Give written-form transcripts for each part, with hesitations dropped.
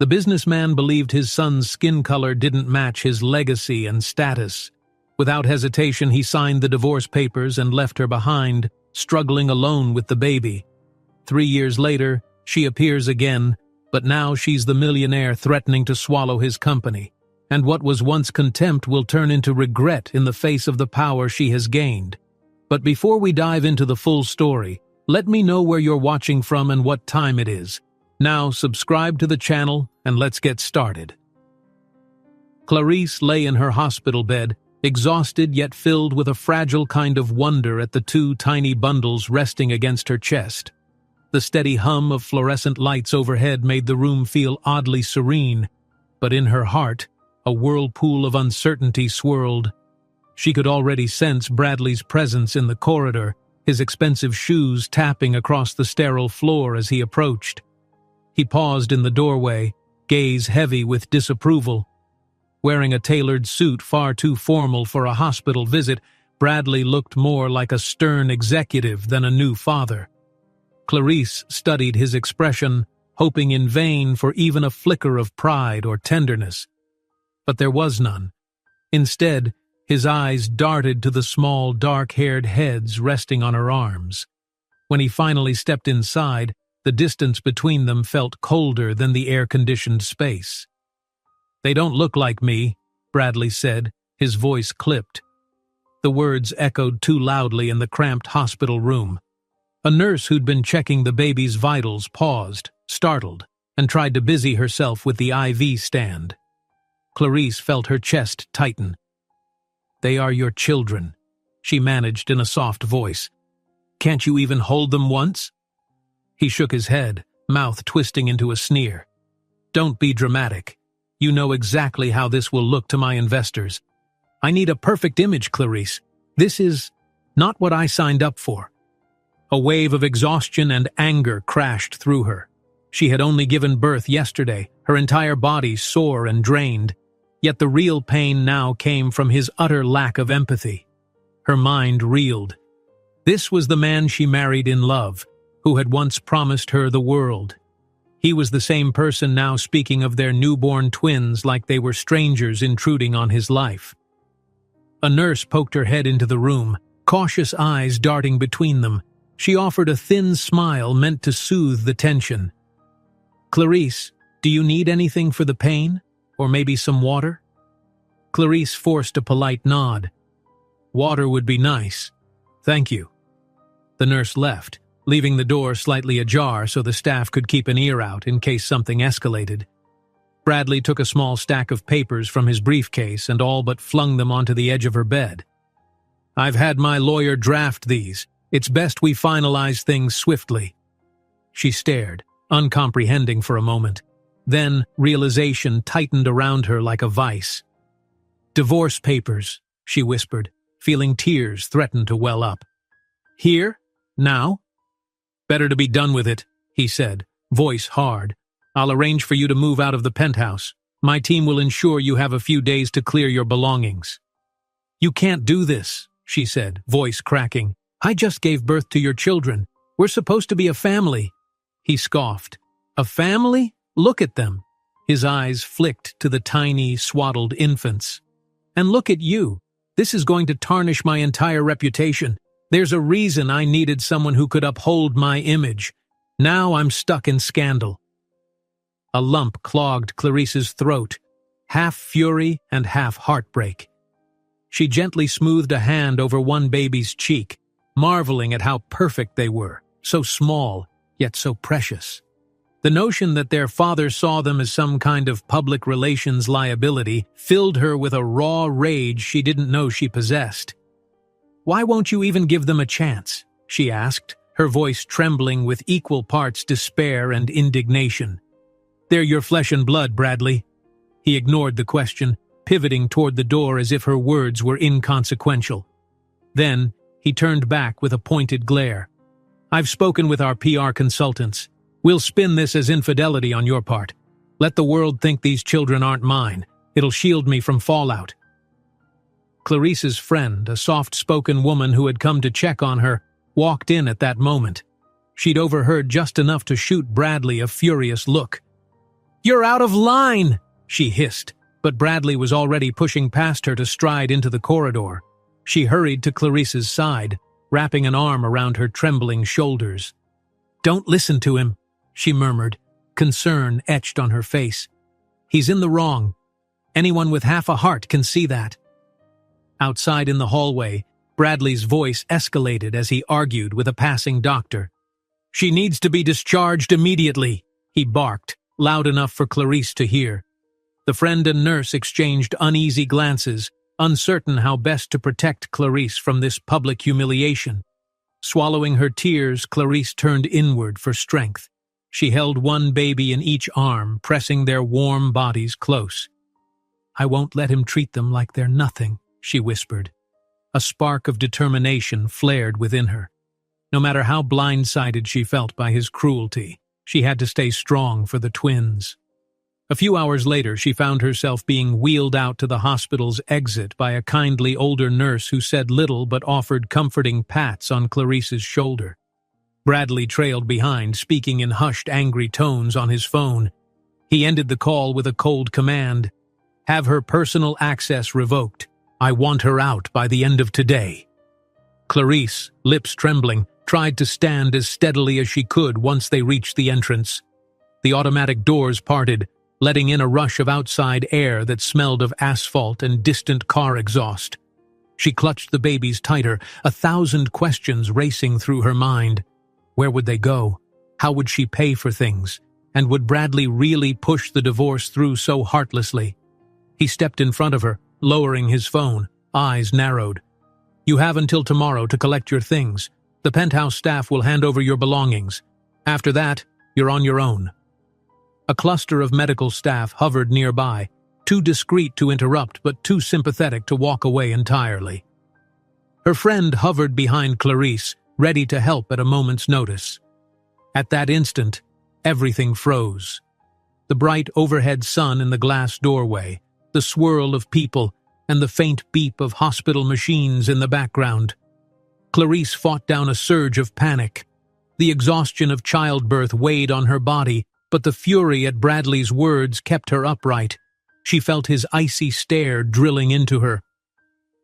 The businessman believed his son's skin color didn't match his legacy and status. Without hesitation, he signed the divorce papers and left her behind, struggling alone with the baby. 3 years later, she appears again, but now she's the millionaire threatening to swallow his company. And what was once contempt will turn into regret in the face of the power she has gained. But before we dive into the full story, let me know where you're watching from and what time it is. Now subscribe to the channel and let's get started. Clarice lay in her hospital bed, exhausted yet filled with a fragile kind of wonder at the 2 tiny bundles resting against her chest. The steady hum of fluorescent lights overhead made the room feel oddly serene, but in her heart, a whirlpool of uncertainty swirled. She could already sense Bradley's presence in the corridor, his expensive shoes tapping across the sterile floor as he approached. He paused in the doorway, gaze heavy with disapproval. Wearing a tailored suit far too formal for a hospital visit, Bradley looked more like a stern executive than a new father. Clarice studied his expression, hoping in vain for even a flicker of pride or tenderness. But there was none. Instead, his eyes darted to the small, dark-haired heads resting on her arms. When he finally stepped inside, the distance between them felt colder than the air-conditioned space. "They don't look like me," Bradley said, his voice clipped. The words echoed too loudly in the cramped hospital room. A nurse who'd been checking the baby's vitals paused, startled, and tried to busy herself with the IV stand. Clarice felt her chest tighten. "They are your children," she managed in a soft voice. "Can't you even hold them once?" He shook his head, mouth twisting into a sneer. "Don't be dramatic. You know exactly how this will look to my investors. I need a perfect image, Clarice. This is not what I signed up for." A wave of exhaustion and anger crashed through her. She had only given birth yesterday, her entire body sore and drained. Yet the real pain now came from his utter lack of empathy. Her mind reeled. This was the man she married in love, who had once promised her the world. He was the same person now speaking of their newborn twins like they were strangers intruding on his life. A nurse poked her head into the room, cautious eyes darting between them. She offered a thin smile meant to soothe the tension. "Clarice, do you need anything for the pain? Or maybe some water?" Clarice forced a polite nod. "Water would be nice. Thank you." The nurse left, leaving the door slightly ajar so the staff could keep an ear out in case something escalated. Bradley took a small stack of papers from his briefcase and all but flung them onto the edge of her bed. "I've had my lawyer draft these. It's best we finalize things swiftly." She stared, uncomprehending for a moment. Then realization tightened around her like a vice. "Divorce papers," she whispered, feeling tears threaten to well up. "Here? Now?" "Better to be done with it," he said, voice hard. "I'll arrange for you to move out of the penthouse. My team will ensure you have a few days to clear your belongings." "You can't do this," she said, voice cracking. "I just gave birth to your children. We're supposed to be a family." He scoffed. "A family? Look at them." His eyes flicked to the tiny, swaddled infants. "And look at you. This is going to tarnish my entire reputation. There's a reason I needed someone who could uphold my image. Now I'm stuck in scandal." A lump clogged Clarice's throat, half fury and half heartbreak. She gently smoothed a hand over one baby's cheek, marveling at how perfect they were, so small, yet so precious. The notion that their father saw them as some kind of public relations liability filled her with a raw rage she didn't know she possessed. "Why won't you even give them a chance?" she asked, her voice trembling with equal parts despair and indignation. "They're your flesh and blood, Bradley." He ignored the question, pivoting toward the door as if her words were inconsequential. Then, he turned back with a pointed glare. "I've spoken with our PR consultants. We'll spin this as infidelity on your part. Let the world think these children aren't mine. It'll shield me from fallout." Clarice's friend, a soft-spoken woman who had come to check on her, walked in at that moment. She'd overheard just enough to shoot Bradley a furious look. "You're out of line!" she hissed, but Bradley was already pushing past her to stride into the corridor. She hurried to Clarice's side, wrapping an arm around her trembling shoulders. "Don't listen to him," she murmured, concern etched on her face. "He's in the wrong. Anyone with half a heart can see that." Outside in the hallway, Bradley's voice escalated as he argued with a passing doctor. "She needs to be discharged immediately," he barked, loud enough for Clarice to hear. The friend and nurse exchanged uneasy glances, uncertain how best to protect Clarice from this public humiliation. Swallowing her tears, Clarice turned inward for strength. She held one baby in each arm, pressing their warm bodies close. "I won't let him treat them like they're nothing," she whispered. A spark of determination flared within her. No matter how blindsided she felt by his cruelty, she had to stay strong for the twins. A few hours later, she found herself being wheeled out to the hospital's exit by a kindly older nurse who said little but offered comforting pats on Clarice's shoulder. Bradley trailed behind, speaking in hushed, angry tones on his phone. He ended the call with a cold command. "Have her personal access revoked. I want her out by the end of today." Clarice, lips trembling, tried to stand as steadily as she could once they reached the entrance. The automatic doors parted, letting in a rush of outside air that smelled of asphalt and distant car exhaust. She clutched the babies tighter, 1,000 questions racing through her mind. Where would they go? How would she pay for things? And would Bradley really push the divorce through so heartlessly? He stepped in front of her, lowering his phone, eyes narrowed. "You have until tomorrow to collect your things. The penthouse staff will hand over your belongings. After that, you're on your own." A cluster of medical staff hovered nearby, too discreet to interrupt but too sympathetic to walk away entirely. Her friend hovered behind Clarice, ready to help at a moment's notice. At that instant, everything froze. The bright overhead sun in the glass doorway, the swirl of people, and the faint beep of hospital machines in the background. Clarice fought down a surge of panic. The exhaustion of childbirth weighed on her body, but the fury at Bradley's words kept her upright. She felt his icy stare drilling into her.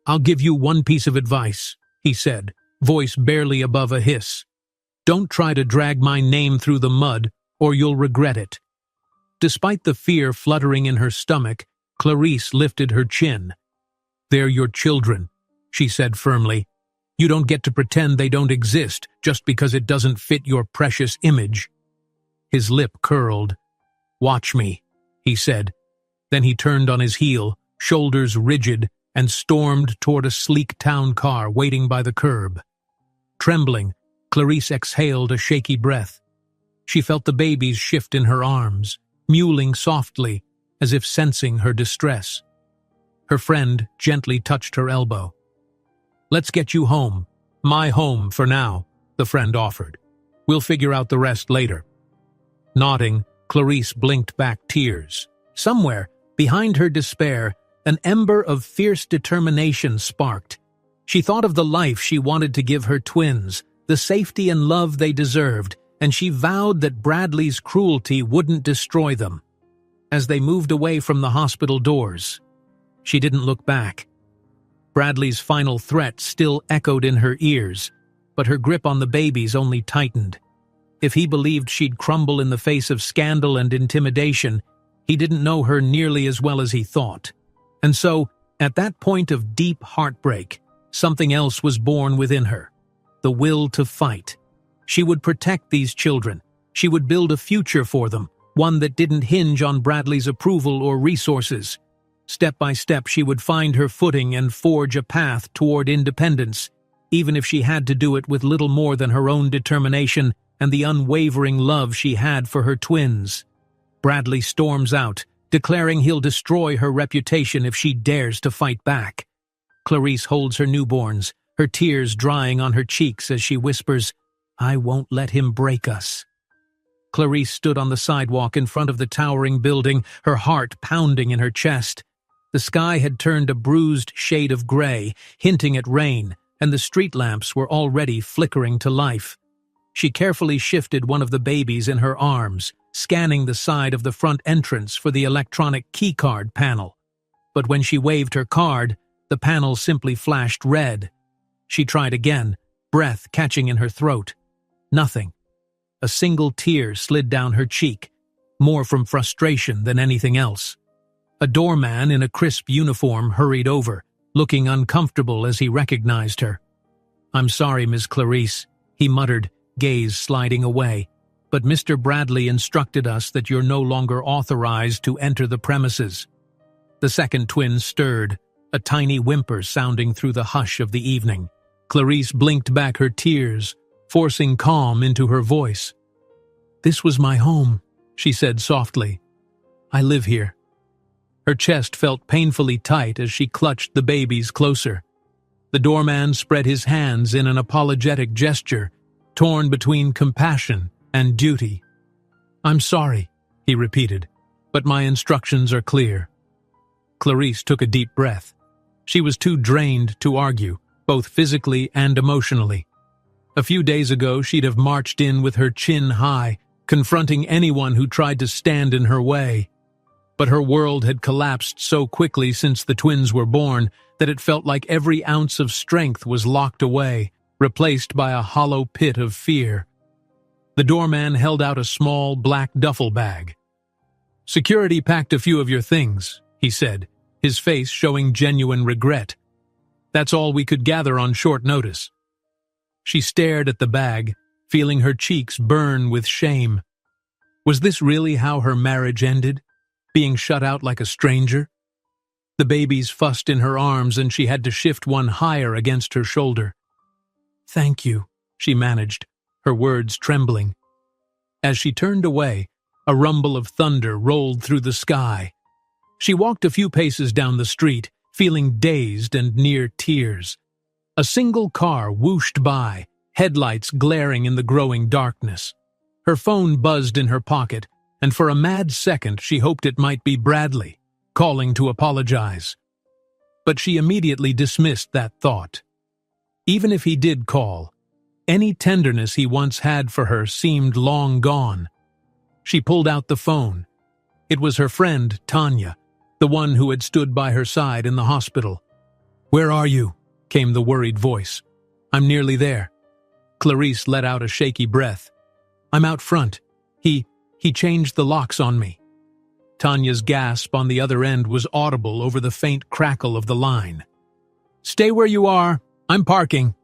"I'll give you one piece of advice," he said, voice barely above a hiss. "Don't try to drag my name through the mud, or you'll regret it." Despite the fear fluttering in her stomach, Clarice lifted her chin. "They're your children," she said firmly. "You don't get to pretend they don't exist just because it doesn't fit your precious image." His lip curled. "Watch me," he said. Then he turned on his heel, shoulders rigid, and stormed toward a sleek town car waiting by the curb. Trembling, Clarice exhaled a shaky breath. She felt the babies shift in her arms, mewling softly, as if sensing her distress. Her friend gently touched her elbow. "Let's get you home. My home for now," the friend offered. "We'll figure out the rest later." Nodding, Clarice blinked back tears. Somewhere, behind her despair, an ember of fierce determination sparked. She thought of the life she wanted to give her twins, the safety and love they deserved, and she vowed that Bradley's cruelty wouldn't destroy them. As they moved away from the hospital doors, she didn't look back. Bradley's final threat still echoed in her ears, but her grip on the babies only tightened. If he believed she'd crumble in the face of scandal and intimidation, he didn't know her nearly as well as he thought. And so, at that point of deep heartbreak, something else was born within her. The will to fight. She would protect these children. She would build a future for them, one that didn't hinge on Bradley's approval or resources. Step by step, she would find her footing and forge a path toward independence, even if she had to do it with little more than her own determination and the unwavering love she had for her twins. Bradley storms out, declaring he'll destroy her reputation if she dares to fight back. Clarice holds her newborns, her tears drying on her cheeks as she whispers, "I won't let him break us." Clarice stood on the sidewalk in front of the towering building, her heart pounding in her chest. The sky had turned a bruised shade of gray, hinting at rain, and the street lamps were already flickering to life. She carefully shifted one of the babies in her arms, scanning the side of the front entrance for the electronic keycard panel. But when she waved her card, the panel simply flashed red. She tried again, breath catching in her throat. Nothing. A single tear slid down her cheek, more from frustration than anything else. A doorman in a crisp uniform hurried over, looking uncomfortable as he recognized her. "I'm sorry, Miss Clarice," he muttered, gaze sliding away, "but Mr. Bradley instructed us that you're no longer authorized to enter the premises." The second twin stirred, a tiny whimper sounding through the hush of the evening. Clarice blinked back her tears, forcing calm into her voice. "This was my home," she said softly. "I live here." Her chest felt painfully tight as she clutched the babies closer. The doorman spread his hands in an apologetic gesture, torn between compassion and duty. "I'm sorry," he repeated, "but my instructions are clear." Clarice took a deep breath. She was too drained to argue, both physically and emotionally. A few days ago, she'd have marched in with her chin high, confronting anyone who tried to stand in her way. But her world had collapsed so quickly since the twins were born that it felt like every ounce of strength was locked away, replaced by a hollow pit of fear. The doorman held out a small black duffel bag. "Security packed a few of your things," he said, his face showing genuine regret. "That's all we could gather on short notice." She stared at the bag, feeling her cheeks burn with shame. Was this really how her marriage ended? Being shut out like a stranger? The babies fussed in her arms and she had to shift one higher against her shoulder. "Thank you," she managed, her words trembling. As she turned away, a rumble of thunder rolled through the sky. She walked a few paces down the street, feeling dazed and near tears. A single car whooshed by, headlights glaring in the growing darkness. Her phone buzzed in her pocket, and for a mad second she hoped it might be Bradley, calling to apologize. But she immediately dismissed that thought. Even if he did call, any tenderness he once had for her seemed long gone. She pulled out the phone. It was her friend, Tanya, the one who had stood by her side in the hospital. "Where are you?" came the worried voice. "I'm nearly there." Clarice let out a shaky breath. "I'm out front. He changed the locks on me." Tanya's gasp on the other end was audible over the faint crackle of the line. "Stay where you are. I'm parking."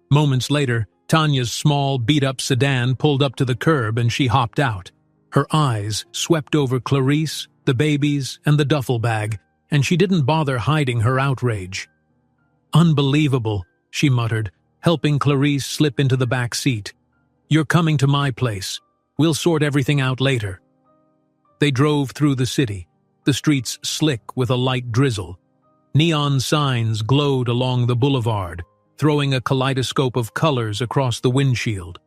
Moments later, Tanya's small, beat-up sedan pulled up to the curb and she hopped out. Her eyes swept over Clarice, the babies, and the duffel bag, and she didn't bother hiding her outrage. "Unbelievable," she muttered, helping Clarice slip into the back seat. "You're coming to my place. We'll sort everything out later." They drove through the city, the streets slick with a light drizzle. Neon signs glowed along the boulevard, throwing a kaleidoscope of colors across the windshield.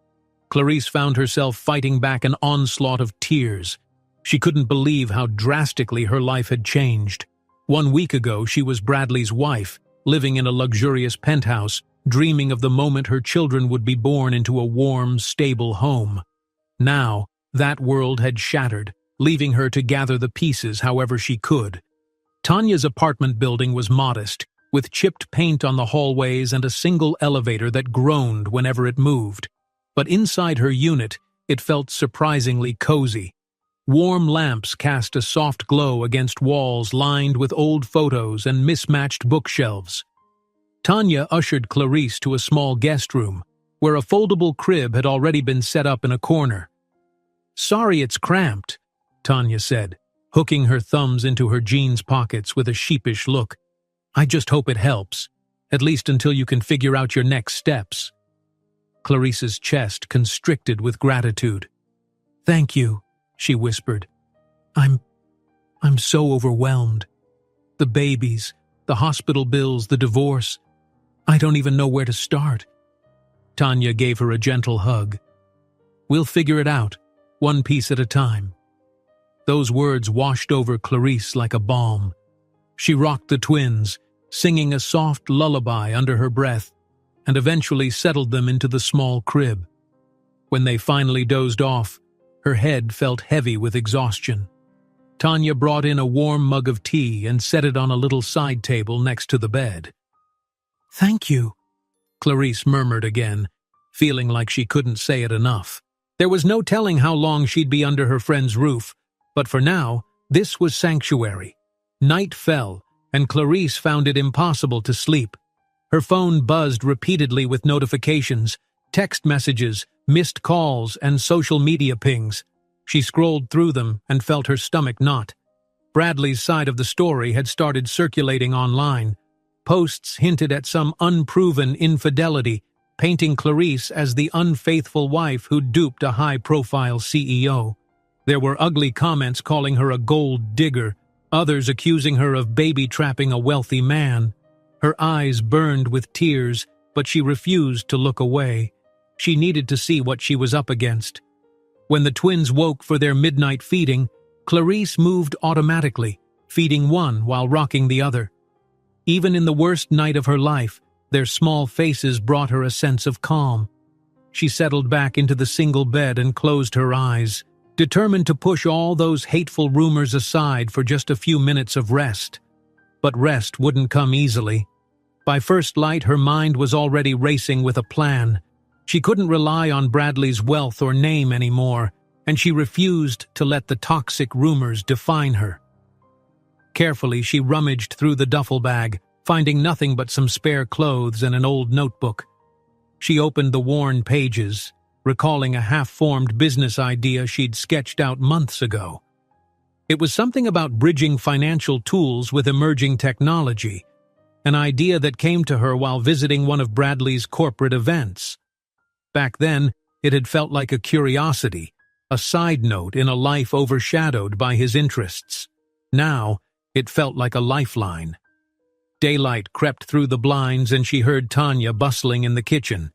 Clarice found herself fighting back an onslaught of tears. She couldn't believe how drastically her life had changed. 1 week ago, she was Bradley's wife, living in a luxurious penthouse, dreaming of the moment her children would be born into a warm, stable home. Now, that world had shattered, leaving her to gather the pieces however she could. Tanya's apartment building was modest, with chipped paint on the hallways and a single elevator that groaned whenever it moved. But inside her unit, it felt surprisingly cozy. Warm lamps cast a soft glow against walls lined with old photos and mismatched bookshelves. Tanya ushered Clarice to a small guest room, where a foldable crib had already been set up in a corner. "Sorry it's cramped," Tanya said, hooking her thumbs into her jeans pockets with a sheepish look. "I just hope it helps, at least until you can figure out your next steps." Clarice's chest constricted with gratitude. "Thank you," she whispered. I'm so overwhelmed. The babies, the hospital bills, the divorce. I don't even know where to start." Tanya gave her a gentle hug. "We'll figure it out, one piece at a time." Those words washed over Clarice like a balm. She rocked the twins, singing a soft lullaby under her breath, and eventually settled them into the small crib. When they finally dozed off, Her head felt heavy with exhaustion. Tanya brought in a warm mug of tea and set it on a little side table next to the bed. "Thank you," Clarice murmured again, feeling like she couldn't say it enough. There was no telling how long she'd be under her friend's roof, but for now, this was sanctuary. Night fell, and Clarice found it impossible to sleep. Her phone buzzed repeatedly with notifications, text messages, missed calls, and social media pings. She scrolled through them and felt her stomach knot. Bradley's side of the story had started circulating online. Posts hinted at some unproven infidelity, painting Clarice as the unfaithful wife who duped a high-profile CEO. There were ugly comments calling her a gold digger, others accusing her of baby-trapping a wealthy man. Her eyes burned with tears, but she refused to look away. She needed to see what she was up against. When the twins woke for their midnight feeding, Clarice moved automatically, feeding one while rocking the other. Even in the worst night of her life, their small faces brought her a sense of calm. She settled back into the single bed and closed her eyes, determined to push all those hateful rumors aside for just a few minutes of rest. But rest wouldn't come easily. By first light, her mind was already racing with a plan. She couldn't rely on Bradley's wealth or name anymore, and she refused to let the toxic rumors define her. Carefully, she rummaged through the duffel bag, finding nothing but some spare clothes and an old notebook. She opened the worn pages, recalling a half-formed business idea she'd sketched out months ago. It was something about bridging financial tools with emerging technology, an idea that came to her while visiting one of Bradley's corporate events. Back then, it had felt like a curiosity, a side note in a life overshadowed by his interests. Now, it felt like a lifeline. Daylight crept through the blinds and she heard Tanya bustling in the kitchen.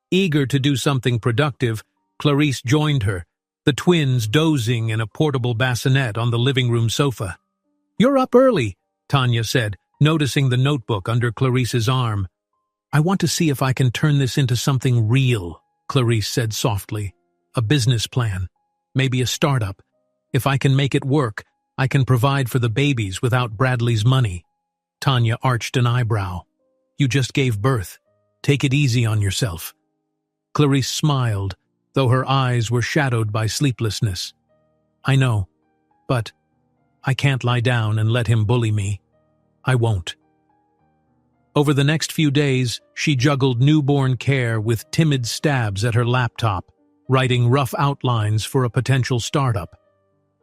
Eager to do something productive, Clarice joined her, the twins dozing in a portable bassinet on the living room sofa. "You're up early," Tanya said, noticing the notebook under Clarice's arm. "I want to see if I can turn this into something real," Clarice said softly. "A business plan. Maybe a startup. If I can make it work, I can provide for the babies without Bradley's money." Tanya arched an eyebrow. "You just gave birth. Take it easy on yourself." Clarice smiled, though her eyes were shadowed by sleeplessness. "I know, but I can't lie down and let him bully me. I won't." Over the next few days, she juggled newborn care with timid stabs at her laptop, writing rough outlines for a potential startup.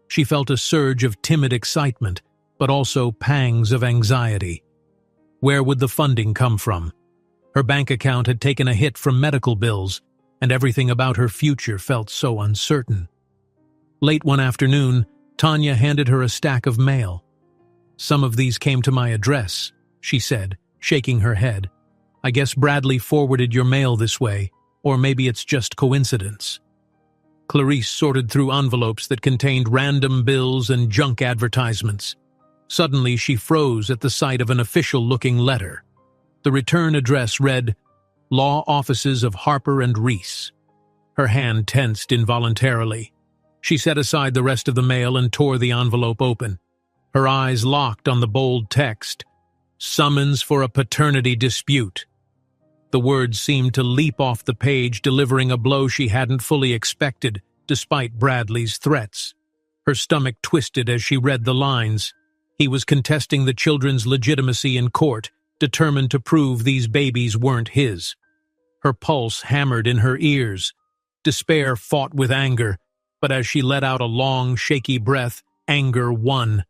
She felt a surge of timid excitement, but also pangs of anxiety. Where would the funding come from? Her bank account had taken a hit from medical bills, and everything about her future felt so uncertain. Late one afternoon, Tanya handed her a stack of mail. "Some of these came to my address," she said, shaking her head. "I guess Bradley forwarded your mail this way, or maybe it's just coincidence." Clarice sorted through envelopes that contained random bills and junk advertisements. Suddenly, she froze at the sight of an official-looking letter. The return address read, "Law Offices of Harper and Reese." Her hand tensed involuntarily. She set aside the rest of the mail and tore the envelope open. Her eyes locked on the bold text, "Summons for a paternity dispute." The words seemed to leap off the page, delivering a blow she hadn't fully expected, despite Bradley's threats. Her stomach twisted as she read the lines. He was contesting the children's legitimacy in court, determined to prove these babies weren't his. Her pulse hammered in her ears. Despair fought with anger, but as she let out a long, shaky breath, anger won.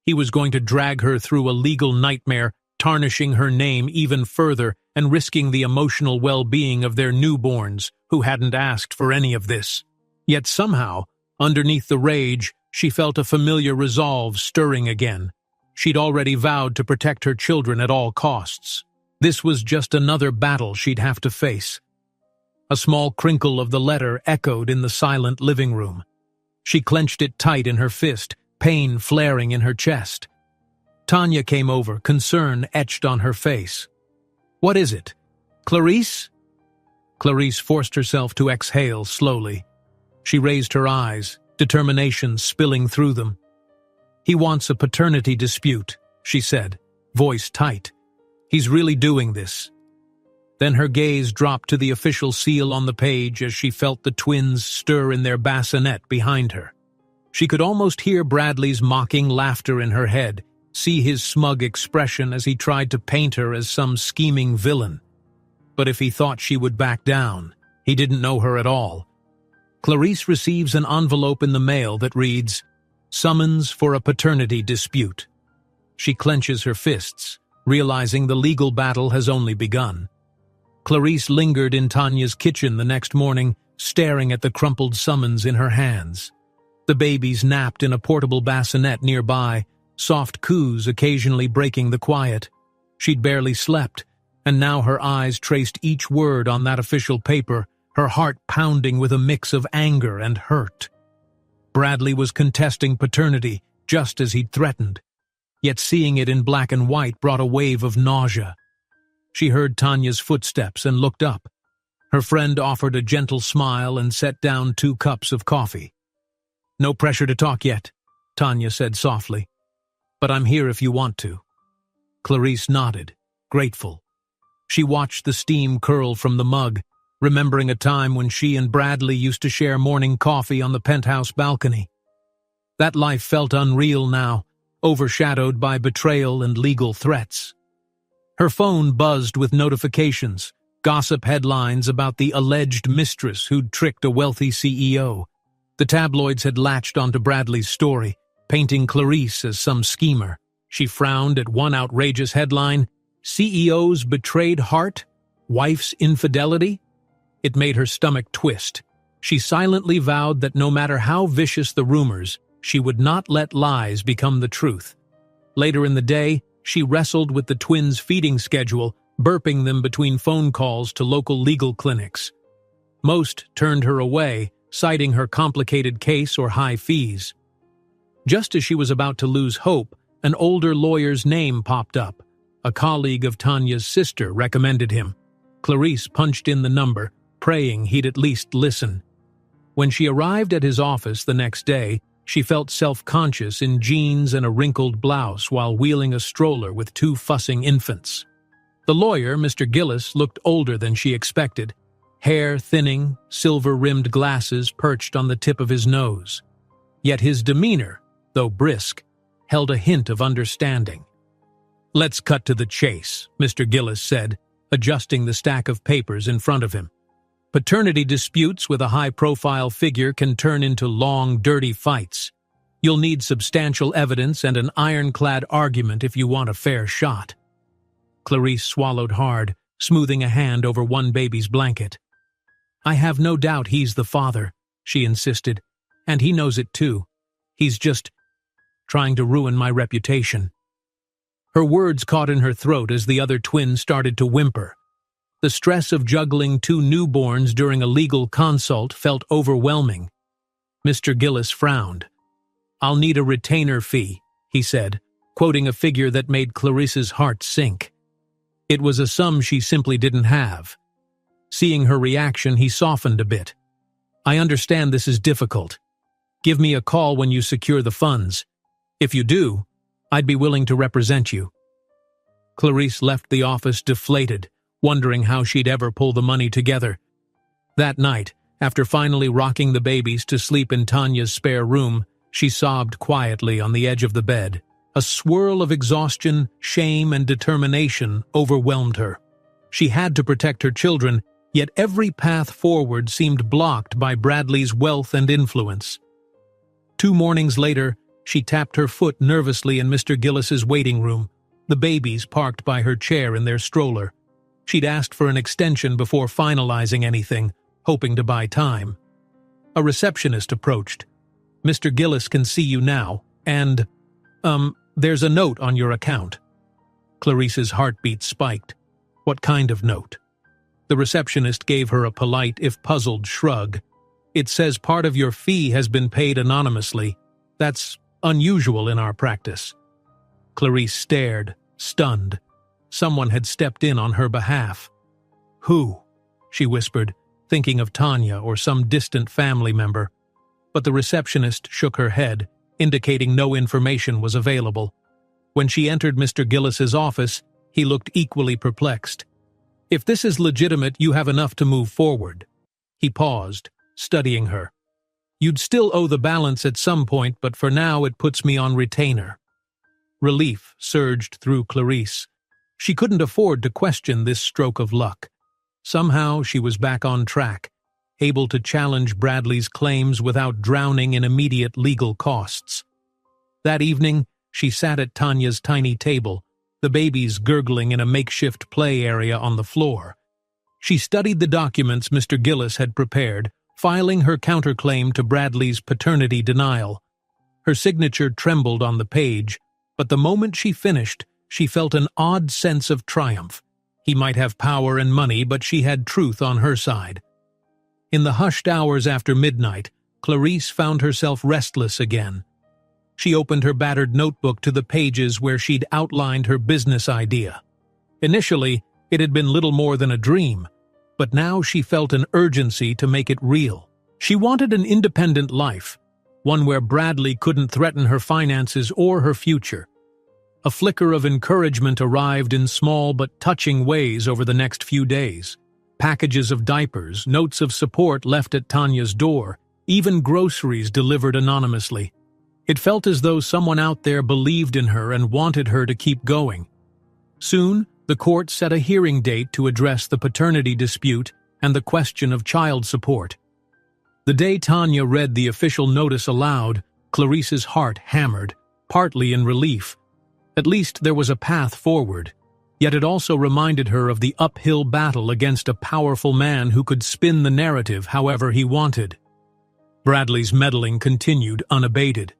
He was going to drag her through a legal nightmare, tarnishing her name even further and risking the emotional well-being of their newborns, who hadn't asked for any of this. Yet somehow, underneath the rage, she felt a familiar resolve stirring again. She'd already vowed to protect her children at all costs. This was just another battle she'd have to face. A small crinkle of the letter echoed in the silent living room. She clenched it tight in her fist, pain flaring in her chest. Tanya came over, concern etched on her face. "What is it? Clarice?" Clarice forced herself to exhale slowly. She raised her eyes, determination spilling through them. "He wants a paternity dispute," she said, voice tight. "He's really doing this." Then her gaze dropped to the official seal on the page as she felt the twins stir in their bassinet behind her. She could almost hear Bradley's mocking laughter in her head, see his smug expression as he tried to paint her as some scheming villain. But if he thought she would back down, he didn't know her at all. Clarice receives an envelope in the mail that reads, "Summons for a paternity dispute." She clenches her fists, realizing the legal battle has only begun. Clarice lingered in Tanya's kitchen the next morning, staring at the crumpled summons in her hands. The babies napped in a portable bassinet nearby, soft coos occasionally breaking the quiet. She'd barely slept, and now her eyes traced each word on that official paper, her heart pounding with a mix of anger and hurt. Bradley was contesting paternity, just as he'd threatened. Yet seeing it in black and white brought a wave of nausea. She heard Tanya's footsteps and looked up. Her friend offered a gentle smile and set down 2 cups of coffee. "No pressure to talk yet," Tanya said softly. "But I'm here if you want to." Clarice nodded, grateful. She watched the steam curl from the mug, remembering a time when she and Bradley used to share morning coffee on the penthouse balcony. That life felt unreal now, overshadowed by betrayal and legal threats. Her phone buzzed with notifications, gossip headlines about the alleged mistress who'd tricked a wealthy CEO. The tabloids had latched onto Bradley's story, painting Clarice as some schemer. She frowned at one outrageous headline, "CEO's betrayed heart? Wife's infidelity?" It made her stomach twist. She silently vowed that no matter how vicious the rumors, she would not let lies become the truth. Later in the day, she wrestled with the twins' feeding schedule, burping them between phone calls to local legal clinics. Most turned her away, citing her complicated case or high fees. Just as she was about to lose hope, an older lawyer's name popped up. A colleague of Tanya's sister recommended him. Clarice punched in the number, praying he'd at least listen. When she arrived at his office the next day, she felt self-conscious in jeans and a wrinkled blouse while wheeling a stroller with 2 fussing infants. The lawyer, Mr. Gillis, looked older than she expected. Hair thinning, silver-rimmed glasses perched on the tip of his nose. Yet his demeanor, though brisk, held a hint of understanding. "Let's cut to the chase," Mr. Gillis said, adjusting the stack of papers in front of him. "Paternity disputes with a high-profile figure can turn into long, dirty fights. You'll need substantial evidence and an ironclad argument if you want a fair shot." Clarice swallowed hard, smoothing a hand over one baby's blanket. "I have no doubt he's the father," she insisted, "and he knows it too. He's just trying to ruin my reputation." Her words caught in her throat as the other twin started to whimper. The stress of juggling 2 newborns during a legal consult felt overwhelming. Mr. Gillis frowned. "I'll need a retainer fee," he said, quoting a figure that made Clarice's heart sink. It was a sum she simply didn't have. Seeing her reaction, he softened a bit. "I understand this is difficult. Give me a call when you secure the funds. If you do, I'd be willing to represent you." Clarice left the office deflated, wondering how she'd ever pull the money together. That night, after finally rocking the babies to sleep in Tanya's spare room, she sobbed quietly on the edge of the bed. A swirl of exhaustion, shame, and determination overwhelmed her. She had to protect her children, yet every path forward seemed blocked by Bradley's wealth and influence. 2 mornings later, she tapped her foot nervously in Mr. Gillis's waiting room, the babies parked by her chair in their stroller. She'd asked for an extension before finalizing anything, hoping to buy time. A receptionist approached. "Mr. Gillis can see you now, and, there's a note on your account." Clarice's heartbeat spiked. What kind of note? The receptionist gave her a polite, if puzzled, shrug. "It says part of your fee has been paid anonymously. That's unusual in our practice." Clarice stared, stunned. Someone had stepped in on her behalf. "Who?" she whispered, thinking of Tanya or some distant family member. But the receptionist shook her head, indicating no information was available. When she entered Mr. Gillis's office, he looked equally perplexed. "If this is legitimate, you have enough to move forward." He paused, studying her. "You'd still owe the balance at some point, but for now it puts me on retainer." Relief surged through Clarice. She couldn't afford to question this stroke of luck. Somehow she was back on track, able to challenge Bradley's claims without drowning in immediate legal costs. That evening, she sat at Tanya's tiny table, the babies gurgling in a makeshift play area on the floor. She studied the documents Mr. Gillis had prepared, filing her counterclaim to Bradley's paternity denial. Her signature trembled on the page, but the moment she finished, she felt an odd sense of triumph. He might have power and money, but she had truth on her side. In the hushed hours after midnight, Clarice found herself restless again. She opened her battered notebook to the pages where she'd outlined her business idea. Initially, it had been little more than a dream, but now she felt an urgency to make it real. She wanted an independent life, one where Bradley couldn't threaten her finances or her future. A flicker of encouragement arrived in small but touching ways over the next few days. Packages of diapers, notes of support left at Tanya's door, even groceries delivered anonymously. It felt as though someone out there believed in her and wanted her to keep going. Soon, the court set a hearing date to address the paternity dispute and the question of child support. The day Tanya read the official notice aloud, Clarice's heart hammered, partly in relief. At least there was a path forward, yet it also reminded her of the uphill battle against a powerful man who could spin the narrative however he wanted. Bradley's meddling continued unabated.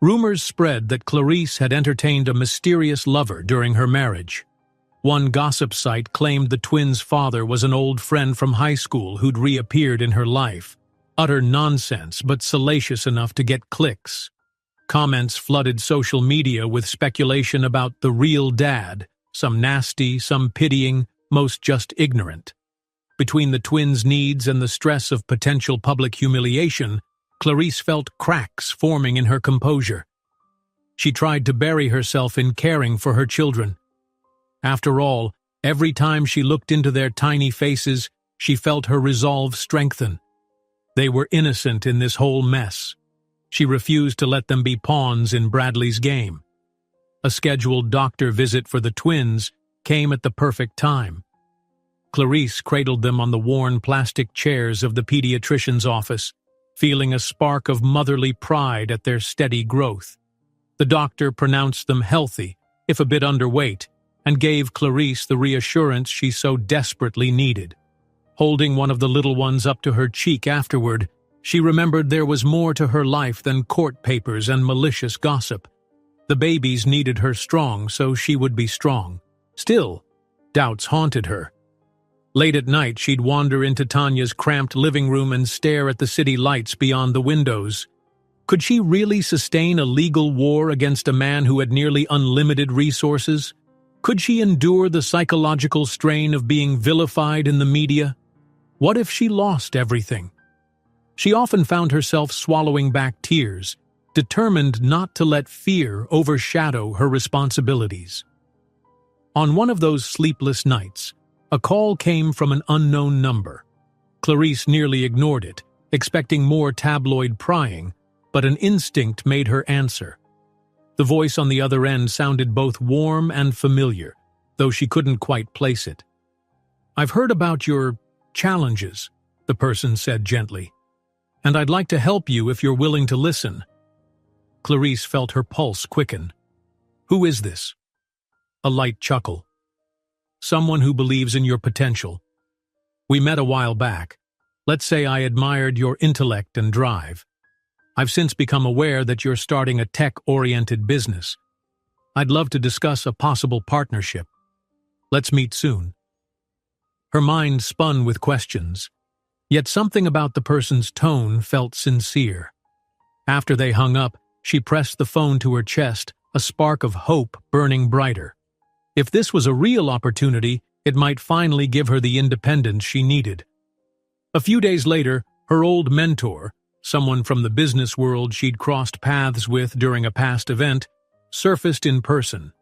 Rumors spread that Clarice had entertained a mysterious lover during her marriage. One gossip site claimed the twins' father was an old friend from high school who'd reappeared in her life. Utter nonsense, but salacious enough to get clicks. Comments flooded social media with speculation about the real dad, some nasty, some pitying, most just ignorant. Between the twins' needs and the stress of potential public humiliation, Clarice felt cracks forming in her composure. She tried to bury herself in caring for her children. After all, every time she looked into their tiny faces, she felt her resolve strengthen. They were innocent in this whole mess. She refused to let them be pawns in Bradley's game. A scheduled doctor visit for the twins came at the perfect time. Clarice cradled them on the worn plastic chairs of the pediatrician's office, feeling a spark of motherly pride at their steady growth. The doctor pronounced them healthy, if a bit underweight, and gave Clarice the reassurance she so desperately needed. Holding one of the little ones up to her cheek afterward, she remembered there was more to her life than court papers and malicious gossip. The babies needed her strong, so she would be strong. Still, doubts haunted her. Late at night, she'd wander into Tanya's cramped living room and stare at the city lights beyond the windows. Could she really sustain a legal war against a man who had nearly unlimited resources? Could she endure the psychological strain of being vilified in the media? What if she lost everything? She often found herself swallowing back tears, determined not to let fear overshadow her responsibilities. On one of those sleepless nights, a call came from an unknown number. Clarice nearly ignored it, expecting more tabloid prying, but an instinct made her answer. The voice on the other end sounded both warm and familiar, though she couldn't quite place it. "I've heard about your challenges," the person said gently, "and I'd like to help you if you're willing to listen." Clarice felt her pulse quicken. "Who is this?" A light chuckle. "Someone who believes in your potential. We met a while back. Let's say I admired your intellect and drive. I've since become aware that you're starting a tech-oriented business. I'd love to discuss a possible partnership. Let's meet soon." Her mind spun with questions, yet something about the person's tone felt sincere. After they hung up, she pressed the phone to her chest, a spark of hope burning brighter. If this was a real opportunity, it might finally give her the independence she needed. A few days later, her old mentor, someone from the business world she'd crossed paths with during a past event, surfaced in person.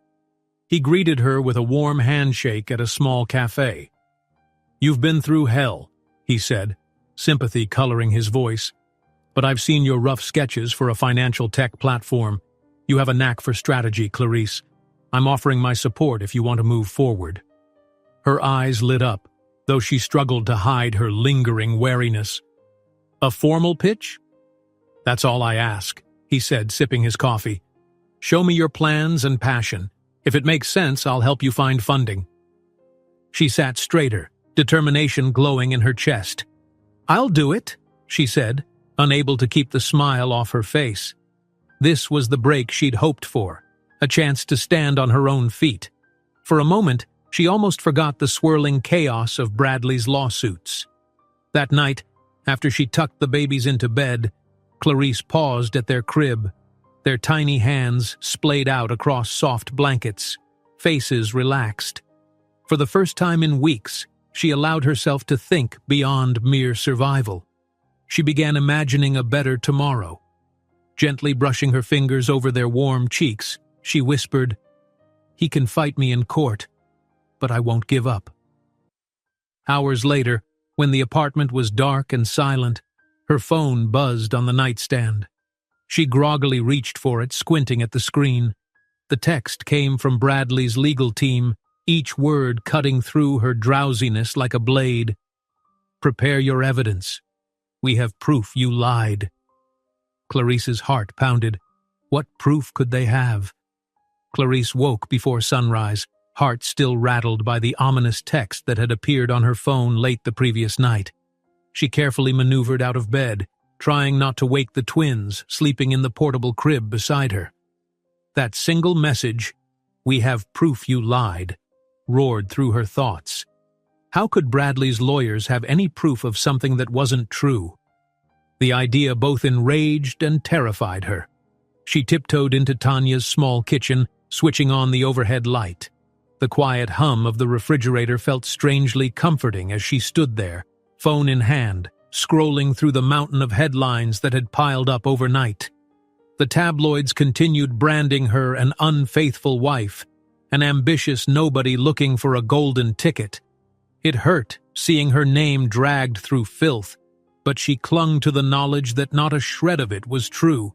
He greeted her with a warm handshake at a small cafe. "You've been through hell," he said, sympathy coloring his voice. "But I've seen your rough sketches for a financial tech platform. You have a knack for strategy, Clarice. I'm offering my support if you want to move forward." Her eyes lit up, though she struggled to hide her lingering wariness. "A formal pitch?" "That's all I ask," he said, sipping his coffee. "Show me your plans and passion. If it makes sense, I'll help you find funding." She sat straighter, determination glowing in her chest. "I'll do it," she said, unable to keep the smile off her face. This was the break she'd hoped for, a chance to stand on her own feet. For a moment, she almost forgot the swirling chaos of Bradley's lawsuits. That night, after she tucked the babies into bed, Clarice paused at their crib, their tiny hands splayed out across soft blankets, faces relaxed. For the first time in weeks, she allowed herself to think beyond mere survival. She began imagining a better tomorrow. Gently brushing her fingers over their warm cheeks, she whispered, "He can fight me in court, but I won't give up." Hours later, when the apartment was dark and silent, her phone buzzed on the nightstand. She groggily reached for it, squinting at the screen. The text came from Bradley's legal team, each word cutting through her drowsiness like a blade. "Prepare your evidence. We have proof you lied." Clarice's heart pounded. What proof could they have? Clarice woke before sunrise, heart still rattled by the ominous text that had appeared on her phone late the previous night. She carefully maneuvered out of bed, trying not to wake the twins sleeping in the portable crib beside her. That single message, "We have proof you lied," roared through her thoughts. How could Bradley's lawyers have any proof of something that wasn't true? The idea both enraged and terrified her. She tiptoed into Tanya's small kitchen, switching on the overhead light. The quiet hum of the refrigerator felt strangely comforting as she stood there, phone in hand, scrolling through the mountain of headlines that had piled up overnight. The tabloids continued branding her an unfaithful wife, an ambitious nobody looking for a golden ticket. It hurt, seeing her name dragged through filth, but she clung to the knowledge that not a shred of it was true.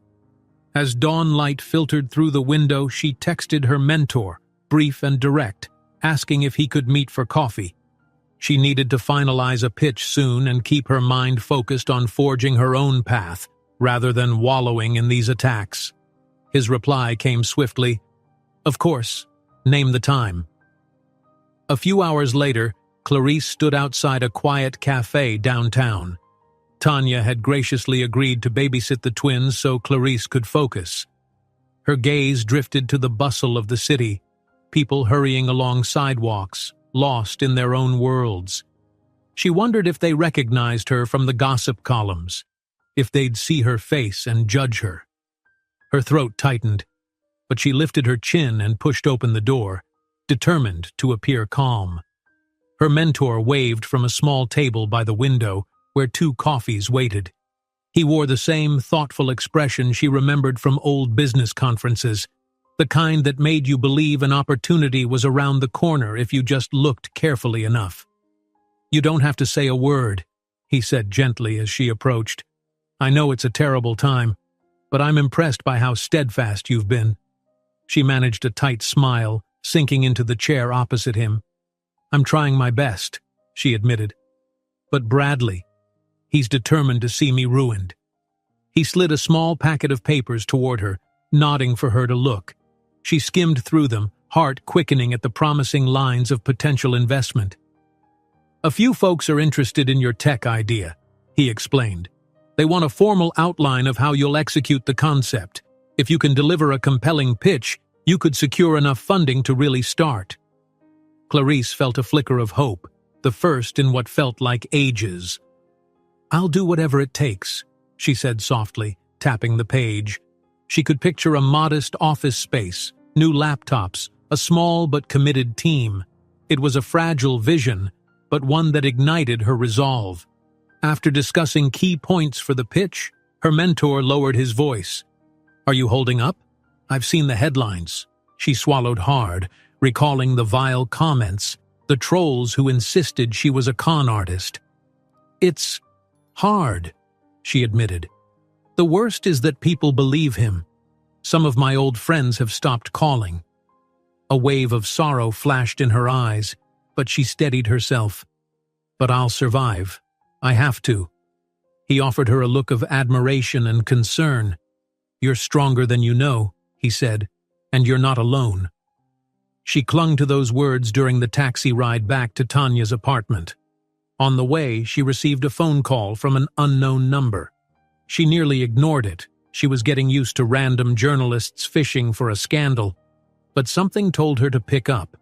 As dawn light filtered through the window, she texted her mentor, brief and direct, asking if he could meet for coffee. She needed to finalize a pitch soon and keep her mind focused on forging her own path, rather than wallowing in these attacks. His reply came swiftly, "Of course, name the time." A few hours later, Clarice stood outside a quiet cafe downtown. Tanya had graciously agreed to babysit the twins so Clarice could focus. Her gaze drifted to the bustle of the city, people hurrying along sidewalks, lost in their own worlds. She wondered if they recognized her from the gossip columns, if they'd see her face and judge her. Her throat tightened, but she lifted her chin and pushed open the door, determined to appear calm. Her mentor waved from a small table by the window where 2 coffees waited. He wore the same thoughtful expression she remembered from old business conferences, the kind that made you believe an opportunity was around the corner if you just looked carefully enough. "You don't have to say a word," he said gently as she approached. "I know it's a terrible time, but I'm impressed by how steadfast you've been." She managed a tight smile, sinking into the chair opposite him. "I'm trying my best," she admitted. "But Bradley, he's determined to see me ruined." He slid a small packet of papers toward her, nodding for her to look. She skimmed through them, heart quickening at the promising lines of potential investment. "A few folks are interested in your tech idea," he explained. "They want a formal outline of how you'll execute the concept. If you can deliver a compelling pitch, you could secure enough funding to really start." Clarice felt a flicker of hope, the first in what felt like ages. "I'll do whatever it takes," she said softly, tapping the page. She could picture a modest office space, new laptops, a small but committed team. It was a fragile vision, but one that ignited her resolve. After discussing key points for the pitch, her mentor lowered his voice. "Are you holding up? I've seen the headlines." She swallowed hard, recalling the vile comments, the trolls who insisted she was a con artist. "It's hard," she admitted. "The worst is that people believe him. Some of my old friends have stopped calling." A wave of sorrow flashed in her eyes, but she steadied herself. "But I'll survive. I have to." He offered her a look of admiration and concern. "You're stronger than you know," he said, "and you're not alone." She clung to those words during the taxi ride back to Tanya's apartment. On the way, she received a phone call from an unknown number. She nearly ignored it. She was getting used to random journalists fishing for a scandal. But something told her to pick up.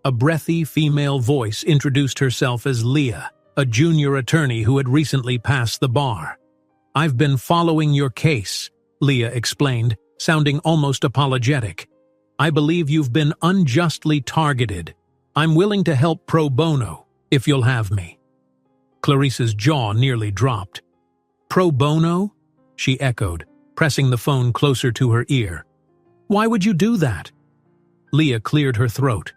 A breathy female voice introduced herself as Leah, a junior attorney who had recently passed the bar. "I've been following your case," Leah explained, sounding almost apologetic. "I believe you've been unjustly targeted. I'm willing to help pro bono, if you'll have me." Clarice's jaw nearly dropped. "Pro bono?" she echoed, pressing the phone closer to her ear. "Why would you do that?" Leah cleared her throat.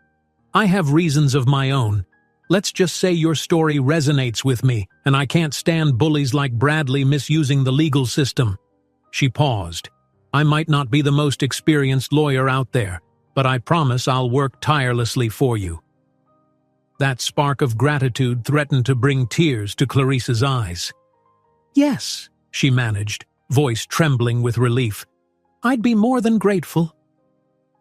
"I have reasons of my own. Let's just say your story resonates with me, and I can't stand bullies like Bradley misusing the legal system." She paused. "I might not be the most experienced lawyer out there, but I promise I'll work tirelessly for you." That spark of gratitude threatened to bring tears to Clarice's eyes. "Yes," she managed, voice trembling with relief. "I'd be more than grateful."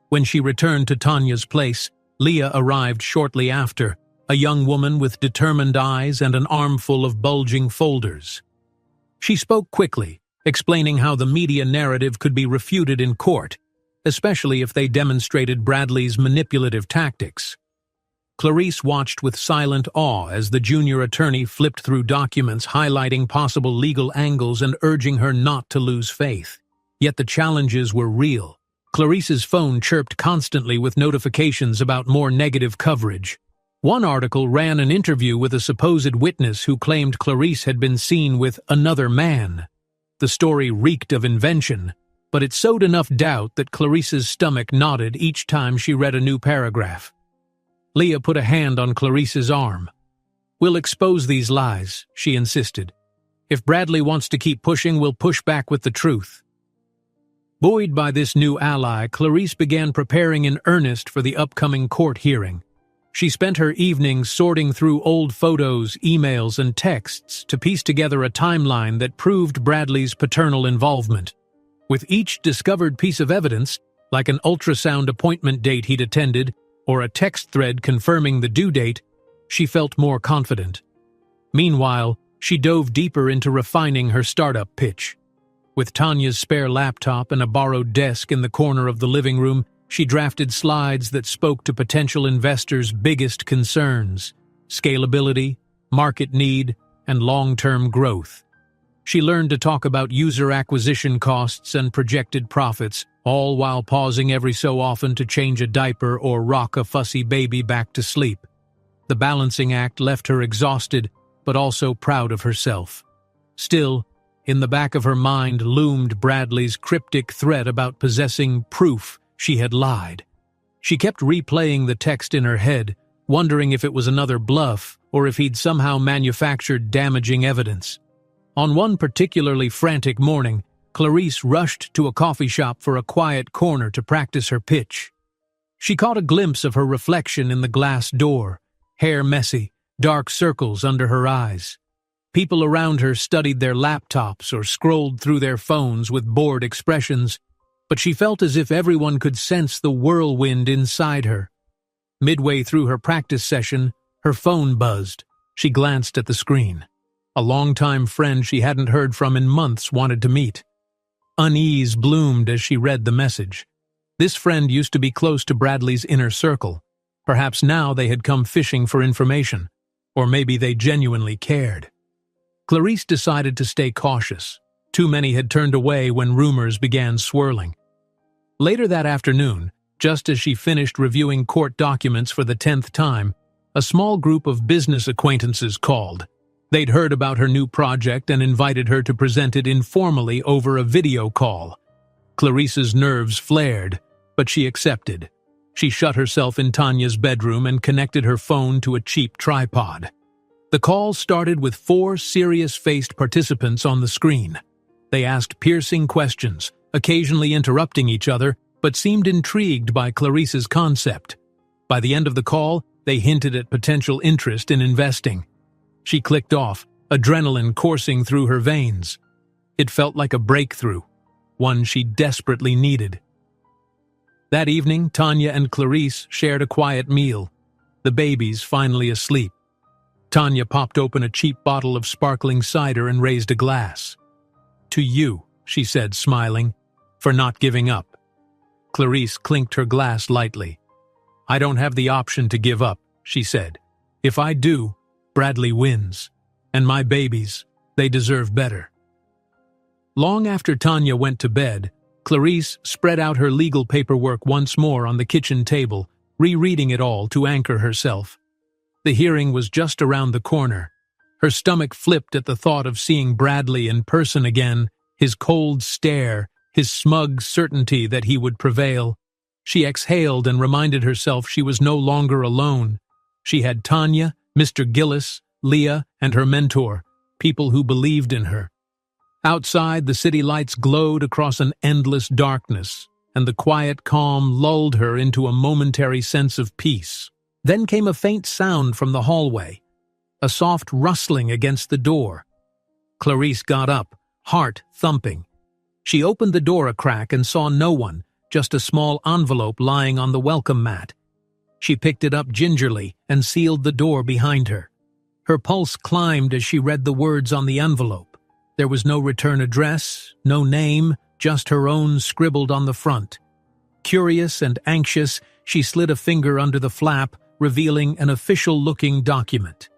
When she returned to Tanya's place, Leah arrived shortly after, a young woman with determined eyes and an armful of bulging folders. She spoke quickly, explaining how the media narrative could be refuted in court, especially if they demonstrated Bradley's manipulative tactics. Clarice watched with silent awe as the junior attorney flipped through documents highlighting possible legal angles and urging her not to lose faith. Yet the challenges were real. Clarice's phone chirped constantly with notifications about more negative coverage. One article ran an interview with a supposed witness who claimed Clarice had been seen with another man. The story reeked of invention, but it sowed enough doubt that Clarice's stomach knotted each time she read a new paragraph. Leah put a hand on Clarice's arm. "We'll expose these lies," she insisted. "If Bradley wants to keep pushing, we'll push back with the truth." Buoyed by this new ally, Clarice began preparing in earnest for the upcoming court hearing. She spent her evenings sorting through old photos, emails, and texts to piece together a timeline that proved Bradley's paternal involvement. With each discovered piece of evidence, like an ultrasound appointment date he'd attended or a text thread confirming the due date, she felt more confident. Meanwhile, she dove deeper into refining her startup pitch. With Tanya's spare laptop and a borrowed desk in the corner of the living room, she drafted slides that spoke to potential investors' biggest concerns: scalability, market need, and long-term growth. She learned to talk about user acquisition costs and projected profits, all while pausing every so often to change a diaper or rock a fussy baby back to sleep. The balancing act left her exhausted, but also proud of herself. Still, in the back of her mind loomed Bradley's cryptic threat about possessing proof she had lied. She kept replaying the text in her head, wondering if it was another bluff or if he'd somehow manufactured damaging evidence. On one particularly frantic morning, Clarice rushed to a coffee shop for a quiet corner to practice her pitch. She caught a glimpse of her reflection in the glass door, hair messy, dark circles under her eyes. People around her studied their laptops or scrolled through their phones with bored expressions, but she felt as if everyone could sense the whirlwind inside her. Midway through her practice session, her phone buzzed. She glanced at the screen. A longtime friend she hadn't heard from in months wanted to meet. Unease bloomed as she read the message. This friend used to be close to Bradley's inner circle. Perhaps now they had come fishing for information, or maybe they genuinely cared. Clarice decided to stay cautious. Too many had turned away when rumors began swirling. Later that afternoon, just as she finished reviewing court documents for the 10th time, a small group of business acquaintances called. They'd heard about her new project and invited her to present it informally over a video call. Clarice's nerves flared, but she accepted. She shut herself in Tanya's bedroom and connected her phone to a cheap tripod. The call started with 4 serious-faced participants on the screen. They asked piercing questions, occasionally interrupting each other, but seemed intrigued by Clarice's concept. By the end of the call, they hinted at potential interest in investing. She clicked off, adrenaline coursing through her veins. It felt like a breakthrough, one she desperately needed. That evening, Tanya and Clarice shared a quiet meal, the babies finally asleep. Tanya popped open a cheap bottle of sparkling cider and raised a glass. "To you," she said, smiling, "for not giving up." Clarice clinked her glass lightly. "I don't have the option to give up," she said. "If I do, Bradley wins. And my babies, they deserve better." Long after Tanya went to bed, Clarice spread out her legal paperwork once more on the kitchen table, rereading it all to anchor herself. The hearing was just around the corner. Her stomach flipped at the thought of seeing Bradley in person again, his cold stare, his smug certainty that he would prevail. She exhaled and reminded herself she was no longer alone. She had Tanya, Mr. Gillis, Leah, and her mentor, people who believed in her. Outside, the city lights glowed across an endless darkness, and the quiet calm lulled her into a momentary sense of peace. Then came a faint sound from the hallway, a soft rustling against the door. Clarice got up, heart thumping. She opened the door a crack and saw no one, just a small envelope lying on the welcome mat. She picked it up gingerly and sealed the door behind her. Her pulse climbed as she read the words on the envelope. There was no return address, no name, just her own scribbled on the front. Curious and anxious, she slid a finger under the flap, revealing an official-looking document.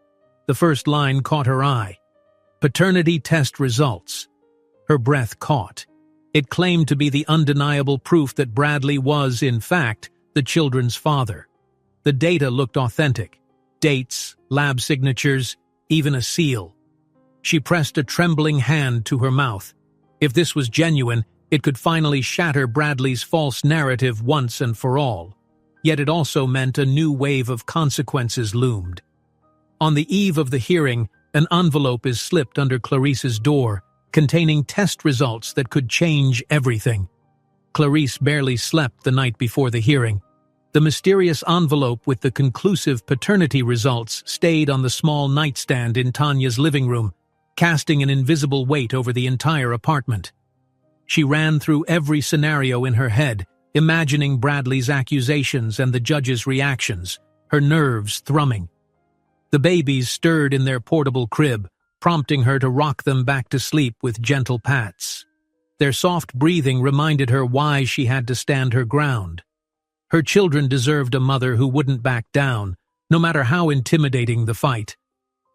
The first line caught her eye. Paternity test results. Her breath caught. It claimed to be the undeniable proof that Bradley was, in fact, the children's father. The data looked authentic. Dates, lab signatures, even a seal. She pressed a trembling hand to her mouth. If this was genuine, it could finally shatter Bradley's false narrative once and for all. Yet it also meant a new wave of consequences loomed. On the eve of the hearing, an envelope is slipped under Clarice's door, containing test results that could change everything. Clarice barely slept the night before the hearing. The mysterious envelope with the conclusive paternity results stayed on the small nightstand in Tanya's living room, casting an invisible weight over the entire apartment. She ran through every scenario in her head, imagining Bradley's accusations and the judge's reactions, her nerves thrumming. The babies stirred in their portable crib, prompting her to rock them back to sleep with gentle pats. Their soft breathing reminded her why she had to stand her ground. Her children deserved a mother who wouldn't back down, no matter how intimidating the fight.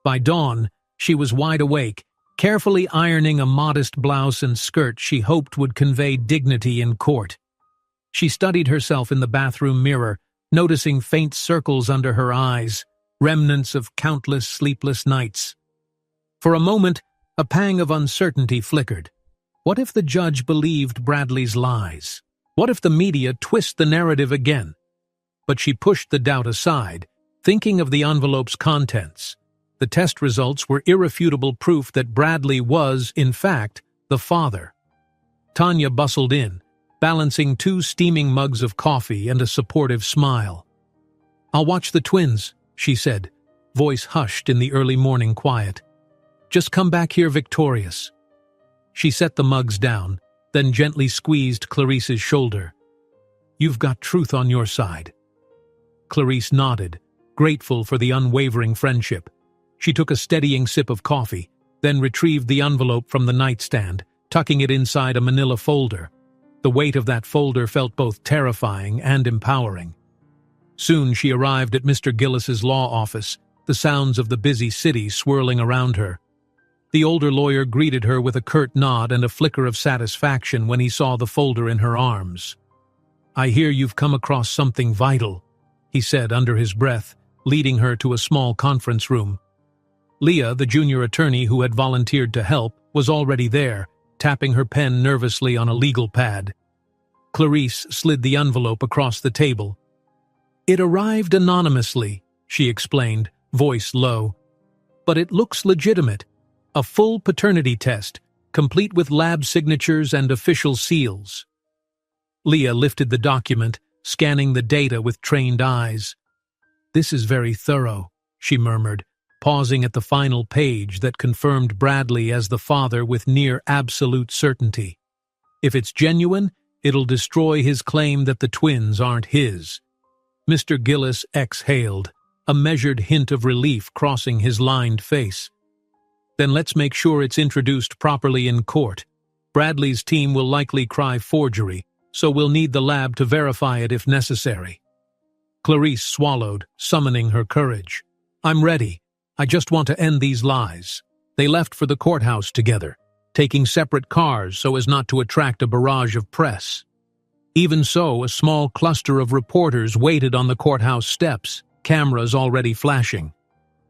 By dawn, she was wide awake, carefully ironing a modest blouse and skirt she hoped would convey dignity in court. She studied herself in the bathroom mirror, noticing faint circles under her eyes, remnants of countless sleepless nights. For a moment, a pang of uncertainty flickered. What if the judge believed Bradley's lies? What if the media twist the narrative again? But she pushed the doubt aside, thinking of the envelope's contents. The test results were irrefutable proof that Bradley was, in fact, the father. Tanya bustled in, balancing 2 steaming mugs of coffee and a supportive smile. "I'll watch the twins," she said, voice hushed in the early morning quiet. "Just come back here victorious." She set the mugs down, then gently squeezed Clarice's shoulder. "You've got truth on your side." Clarice nodded, grateful for the unwavering friendship. She took a steadying sip of coffee, then retrieved the envelope from the nightstand, tucking it inside a manila folder. The weight of that folder felt both terrifying and empowering. Soon she arrived at Mr. Gillis's law office, the sounds of the busy city swirling around her. The older lawyer greeted her with a curt nod and a flicker of satisfaction when he saw the folder in her arms. "I hear you've come across something vital," he said under his breath, leading her to a small conference room. Leah, the junior attorney who had volunteered to help, was already there, tapping her pen nervously on a legal pad. Clarice slid the envelope across the table. "It arrived anonymously," she explained, voice low. "But it looks legitimate. A full paternity test, complete with lab signatures and official seals." Leah lifted the document, scanning the data with trained eyes. "This is very thorough," she murmured, pausing at the final page that confirmed Bradley as the father with near absolute certainty. "If it's genuine, it'll destroy his claim that the twins aren't his." Mr. Gillis exhaled, a measured hint of relief crossing his lined face. "Then let's make sure it's introduced properly in court. Bradley's team will likely cry forgery, so we'll need the lab to verify it if necessary." Clarice swallowed, summoning her courage. "I'm ready. I just want to end these lies." They left for the courthouse together, taking separate cars so as not to attract a barrage of press. Even so, a small cluster of reporters waited on the courthouse steps, cameras already flashing.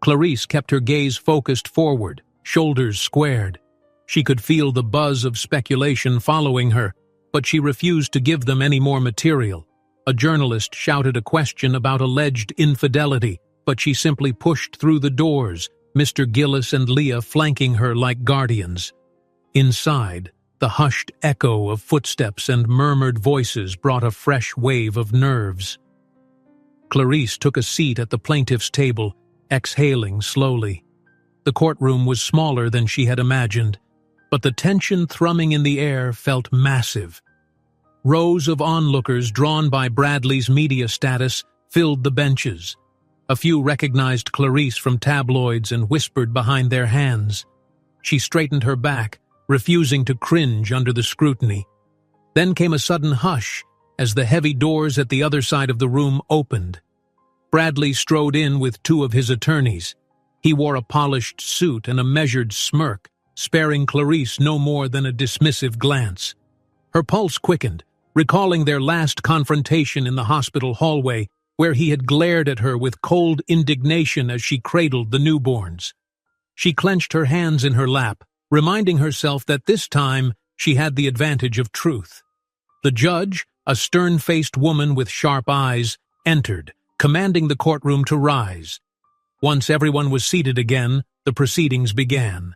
Clarice kept her gaze focused forward, shoulders squared. She could feel the buzz of speculation following her, but she refused to give them any more material. A journalist shouted a question about alleged infidelity, but she simply pushed through the doors, Mr. Gillis and Leah flanking her like guardians. Inside, the hushed echo of footsteps and murmured voices brought a fresh wave of nerves. Clarice took a seat at the plaintiff's table, exhaling slowly. The courtroom was smaller than she had imagined, but the tension thrumming in the air felt massive. Rows of onlookers drawn by Bradley's media status filled the benches. A few recognized Clarice from tabloids and whispered behind their hands. She straightened her back, refusing to cringe under the scrutiny. Then came a sudden hush as the heavy doors at the other side of the room opened. Bradley strode in with two of his attorneys. He wore a polished suit and a measured smirk, sparing Clarice no more than a dismissive glance. Her pulse quickened, recalling their last confrontation in the hospital hallway, where he had glared at her with cold indignation as she cradled the newborns. She clenched her hands in her lap, reminding herself that this time she had the advantage of truth. The judge, a stern-faced woman with sharp eyes, entered, commanding the courtroom to rise. Once everyone was seated again, the proceedings began.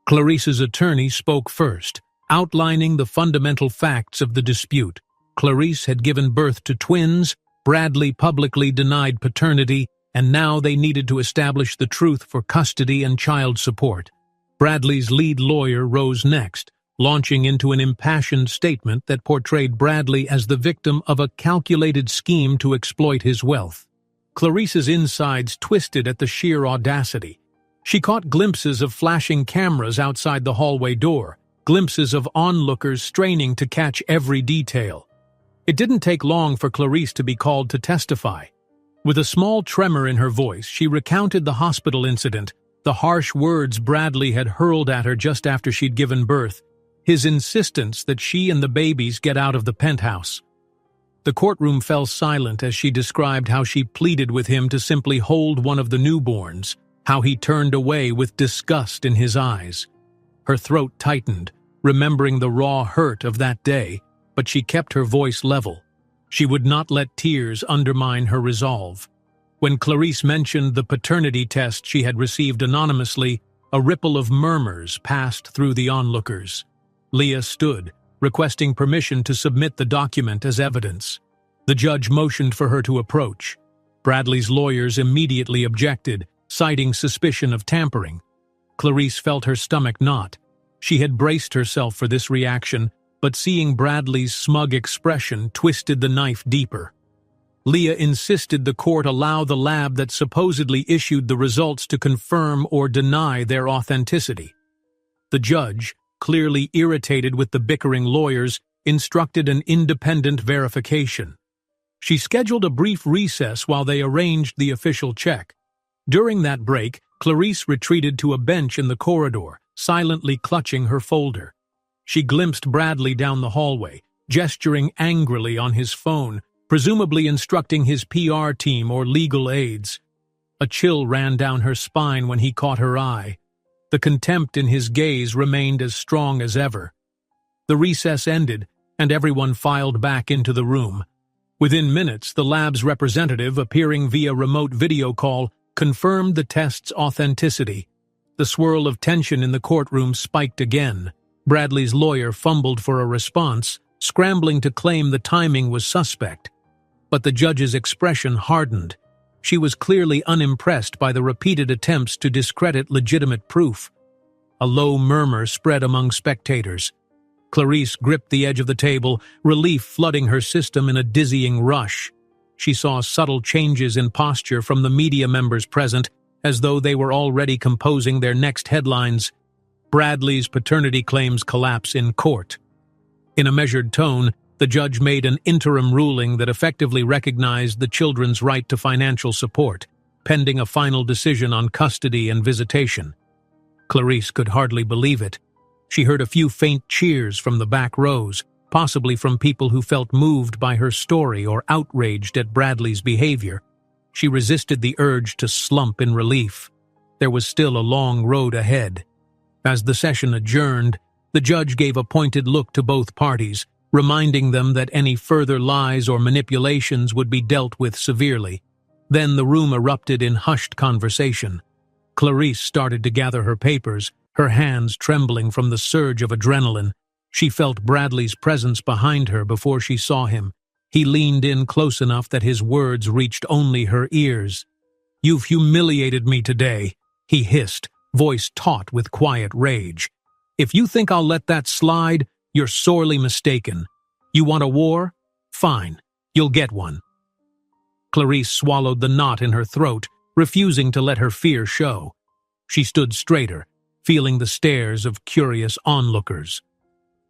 Clarice's attorney spoke first, outlining the fundamental facts of the dispute. Clarice had given birth to twins, Bradley publicly denied paternity, and now they needed to establish the truth for custody and child support. Bradley's lead lawyer rose next, launching into an impassioned statement that portrayed Bradley as the victim of a calculated scheme to exploit his wealth. Clarice's insides twisted at the sheer audacity. She caught glimpses of flashing cameras outside the hallway door, glimpses of onlookers straining to catch every detail. It didn't take long for Clarice to be called to testify. With a small tremor in her voice, she recounted the hospital incident, the harsh words Bradley had hurled at her just after she'd given birth, his insistence that she and the babies get out of the penthouse. The courtroom fell silent as she described how she pleaded with him to simply hold one of the newborns, how he turned away with disgust in his eyes. Her throat tightened, remembering the raw hurt of that day, but she kept her voice level. She would not let tears undermine her resolve. When Clarice mentioned the paternity test she had received anonymously, a ripple of murmurs passed through the onlookers. Leah stood, requesting permission to submit the document as evidence. The judge motioned for her to approach. Bradley's lawyers immediately objected, citing suspicion of tampering. Clarice felt her stomach knot. She had braced herself for this reaction, but seeing Bradley's smug expression twisted the knife deeper. Leah insisted the court allow the lab that supposedly issued the results to confirm or deny their authenticity. The judge, clearly irritated with the bickering lawyers, instructed an independent verification. She scheduled a brief recess while they arranged the official check. During that break, Clarice retreated to a bench in the corridor, silently clutching her folder. She glimpsed Bradley down the hallway, gesturing angrily on his phone, presumably instructing his PR team or legal aides. A chill ran down her spine when he caught her eye. The contempt in his gaze remained as strong as ever. The recess ended, and everyone filed back into the room. Within minutes, the lab's representative, appearing via remote video call, confirmed the test's authenticity. The swirl of tension in the courtroom spiked again. Bradley's lawyer fumbled for a response, scrambling to claim the timing was suspect. But the judge's expression hardened. She was clearly unimpressed by the repeated attempts to discredit legitimate proof. A low murmur spread among spectators. Clarice gripped the edge of the table, relief flooding her system in a dizzying rush. She saw subtle changes in posture from the media members present, as though they were already composing their next headlines. Bradley's paternity claims collapse in court. In a measured tone, the judge made an interim ruling that effectively recognized the children's right to financial support, pending a final decision on custody and visitation. Clarice could hardly believe it. She heard a few faint cheers from the back rows, possibly from people who felt moved by her story or outraged at Bradley's behavior. She resisted the urge to slump in relief. There was still a long road ahead. As the session adjourned, the judge gave a pointed look to both parties, reminding them that any further lies or manipulations would be dealt with severely. Then the room erupted in hushed conversation. Clarice started to gather her papers, her hands trembling from the surge of adrenaline. She felt Bradley's presence behind her before she saw him. He leaned in close enough that his words reached only her ears. "You've humiliated me today," he hissed, voice taut with quiet rage. "If you think I'll let that slide, you're sorely mistaken. You want a war? Fine, you'll get one." Clarice swallowed the knot in her throat, refusing to let her fear show. She stood straighter, feeling the stares of curious onlookers.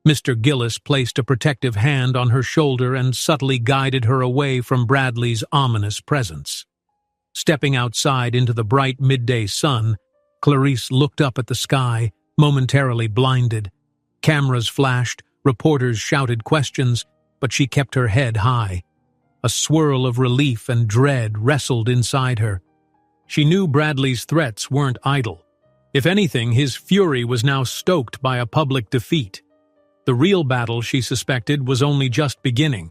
Mr. Gillis placed a protective hand on her shoulder and subtly guided her away from Bradley's ominous presence. Stepping outside into the bright midday sun, Clarice looked up at the sky, momentarily blinded. Cameras flashed, reporters shouted questions, but she kept her head high. A swirl of relief and dread wrestled inside her. She knew Bradley's threats weren't idle. If anything, his fury was now stoked by a public defeat. The real battle, she suspected, was only just beginning.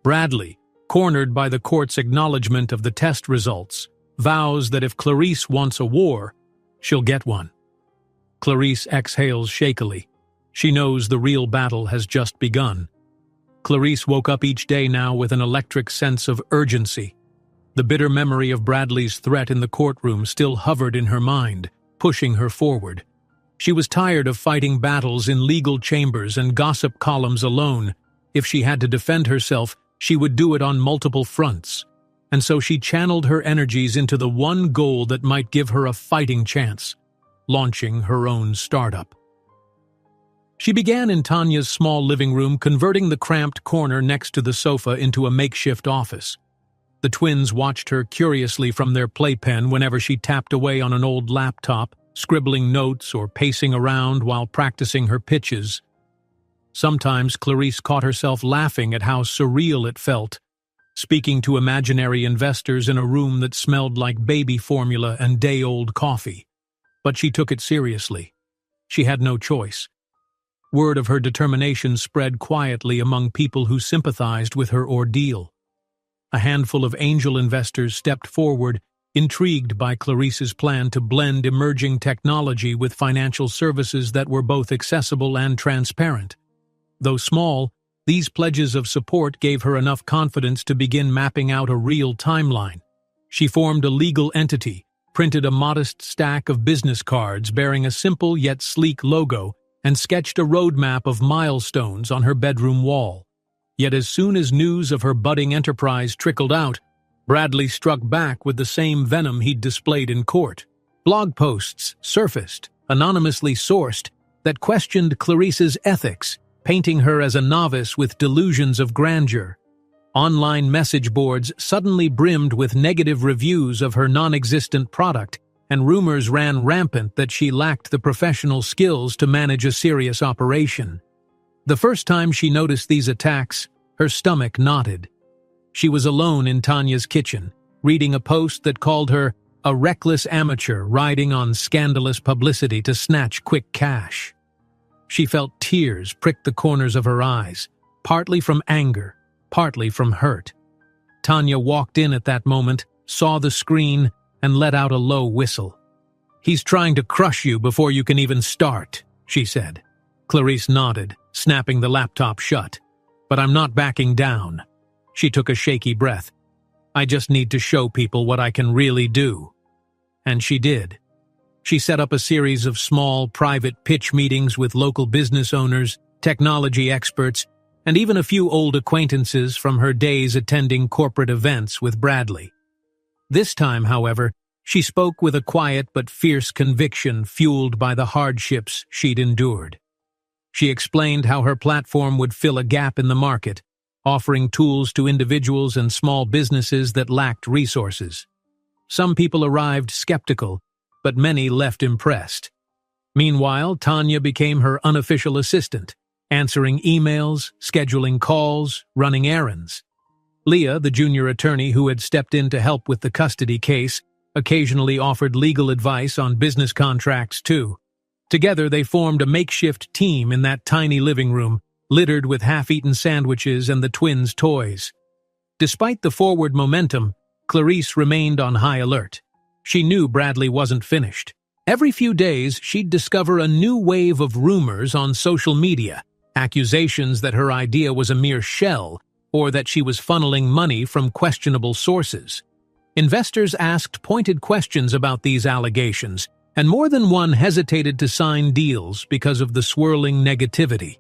Bradley, cornered by the court's acknowledgement of the test results, vows that if Clarice wants a war, she'll get one. Clarice exhales shakily. She knows the real battle has just begun. Clarice woke up each day now with an electric sense of urgency. The bitter memory of Bradley's threat in the courtroom still hovered in her mind, pushing her forward. She was tired of fighting battles in legal chambers and gossip columns alone. If she had to defend herself, she would do it on multiple fronts. And so she channeled her energies into the one goal that might give her a fighting chance: launching her own startup. She began in Tanya's small living room, converting the cramped corner next to the sofa into a makeshift office. The twins watched her curiously from their playpen whenever she tapped away on an old laptop, scribbling notes or pacing around while practicing her pitches. Sometimes Clarice caught herself laughing at how surreal it felt, speaking to imaginary investors in a room that smelled like baby formula and day-old coffee. But she took it seriously. She had no choice. Word of her determination spread quietly among people who sympathized with her ordeal. A handful of angel investors stepped forward, intrigued by Clarice's plan to blend emerging technology with financial services that were both accessible and transparent. Though small, these pledges of support gave her enough confidence to begin mapping out a real timeline. She formed a legal entity, printed a modest stack of business cards bearing a simple yet sleek logo, and sketched a roadmap of milestones on her bedroom wall. Yet as soon as news of her budding enterprise trickled out, Bradley struck back with the same venom he'd displayed in court. Blog posts surfaced, anonymously sourced, that questioned Clarice's ethics, painting her as a novice with delusions of grandeur. Online message boards suddenly brimmed with negative reviews of her non-existent product, and rumors ran rampant that she lacked the professional skills to manage a serious operation. The first time she noticed these attacks, her stomach knotted. She was alone in Tanya's kitchen, reading a post that called her a reckless amateur riding on scandalous publicity to snatch quick cash. She felt tears prick the corners of her eyes, partly from anger, partly from hurt. Tanya walked in at that moment, saw the screen, and let out a low whistle. "He's trying to crush you before you can even start," she said. Clarice nodded, snapping the laptop shut. "But I'm not backing down." She took a shaky breath. "I just need to show people what I can really do." And she did. She set up a series of small, private pitch meetings with local business owners, technology experts, and even a few old acquaintances from her days attending corporate events with Bradley. This time, however, she spoke with a quiet but fierce conviction fueled by the hardships she'd endured. She explained how her platform would fill a gap in the market, offering tools to individuals and small businesses that lacked resources. Some people arrived skeptical, but many left impressed. Meanwhile, Tanya became her unofficial assistant, answering emails, scheduling calls, running errands. Leah, the junior attorney who had stepped in to help with the custody case, occasionally offered legal advice on business contracts too. Together they formed a makeshift team in that tiny living room, littered with half-eaten sandwiches and the twins' toys. Despite the forward momentum, Clarice remained on high alert. She knew Bradley wasn't finished. Every few days, she'd discover a new wave of rumors on social media, accusations that her idea was a mere shell, or that she was funneling money from questionable sources. Investors asked pointed questions about these allegations, and more than one hesitated to sign deals because of the swirling negativity.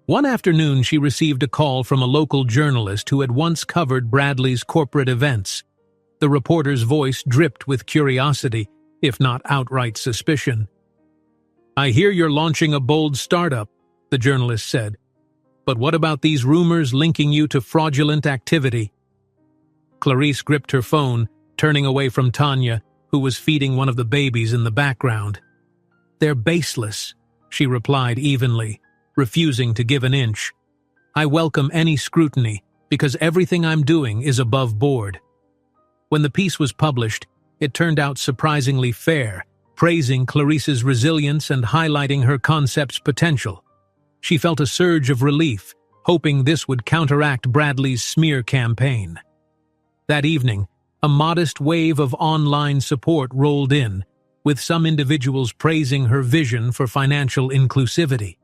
One afternoon, she received a call from a local journalist who had once covered Bradley's corporate events. The reporter's voice dripped with curiosity, if not outright suspicion. "I hear you're launching a bold startup," the journalist said. "But what about these rumors linking you to fraudulent activity?" Clarice gripped her phone, turning away from Tanya, who was feeding one of the babies in the background. "They're baseless," she replied evenly, refusing to give an inch. "I welcome any scrutiny, because everything I'm doing is above board." When the piece was published, it turned out surprisingly fair, praising Clarice's resilience and highlighting her concept's potential. She felt a surge of relief, hoping this would counteract Bradley's smear campaign. That evening, a modest wave of online support rolled in, with some individuals praising her vision for financial inclusivity.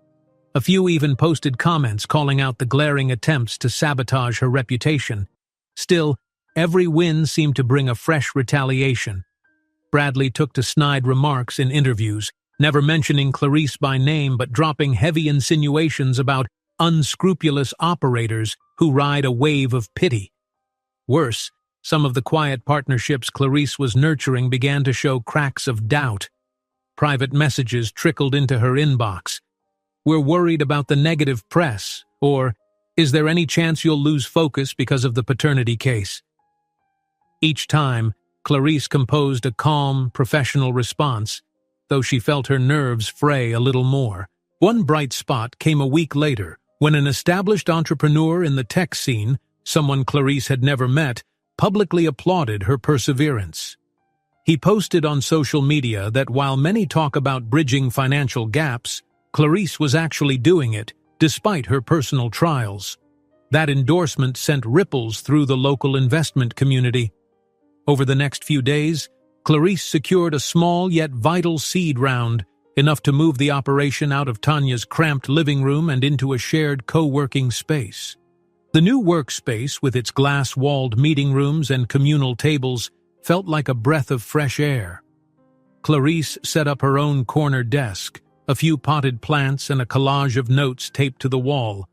A few even posted comments calling out the glaring attempts to sabotage her reputation. Still, every win seemed to bring a fresh retaliation. Bradley took to snide remarks in interviews, never mentioning Clarice by name but dropping heavy insinuations about unscrupulous operators who ride a wave of pity. Worse, some of the quiet partnerships Clarice was nurturing began to show cracks of doubt. Private messages trickled into her inbox. "We're worried about the negative press," or "Is there any chance you'll lose focus because of the paternity case?" Each time, Clarice composed a calm, professional response, though she felt her nerves fray a little more. One bright spot came a week later, when an established entrepreneur in the tech scene, someone Clarice had never met, publicly applauded her perseverance. He posted on social media that while many talk about bridging financial gaps, Clarice was actually doing it, despite her personal trials. That endorsement sent ripples through the local investment community. Over the next few days, Clarice secured a small yet vital seed round, enough to move the operation out of Tanya's cramped living room and into a shared co-working space. The new workspace, with its glass-walled meeting rooms and communal tables, felt like a breath of fresh air. Clarice set up her own corner desk, a few potted plants and a collage of notes taped to the wall.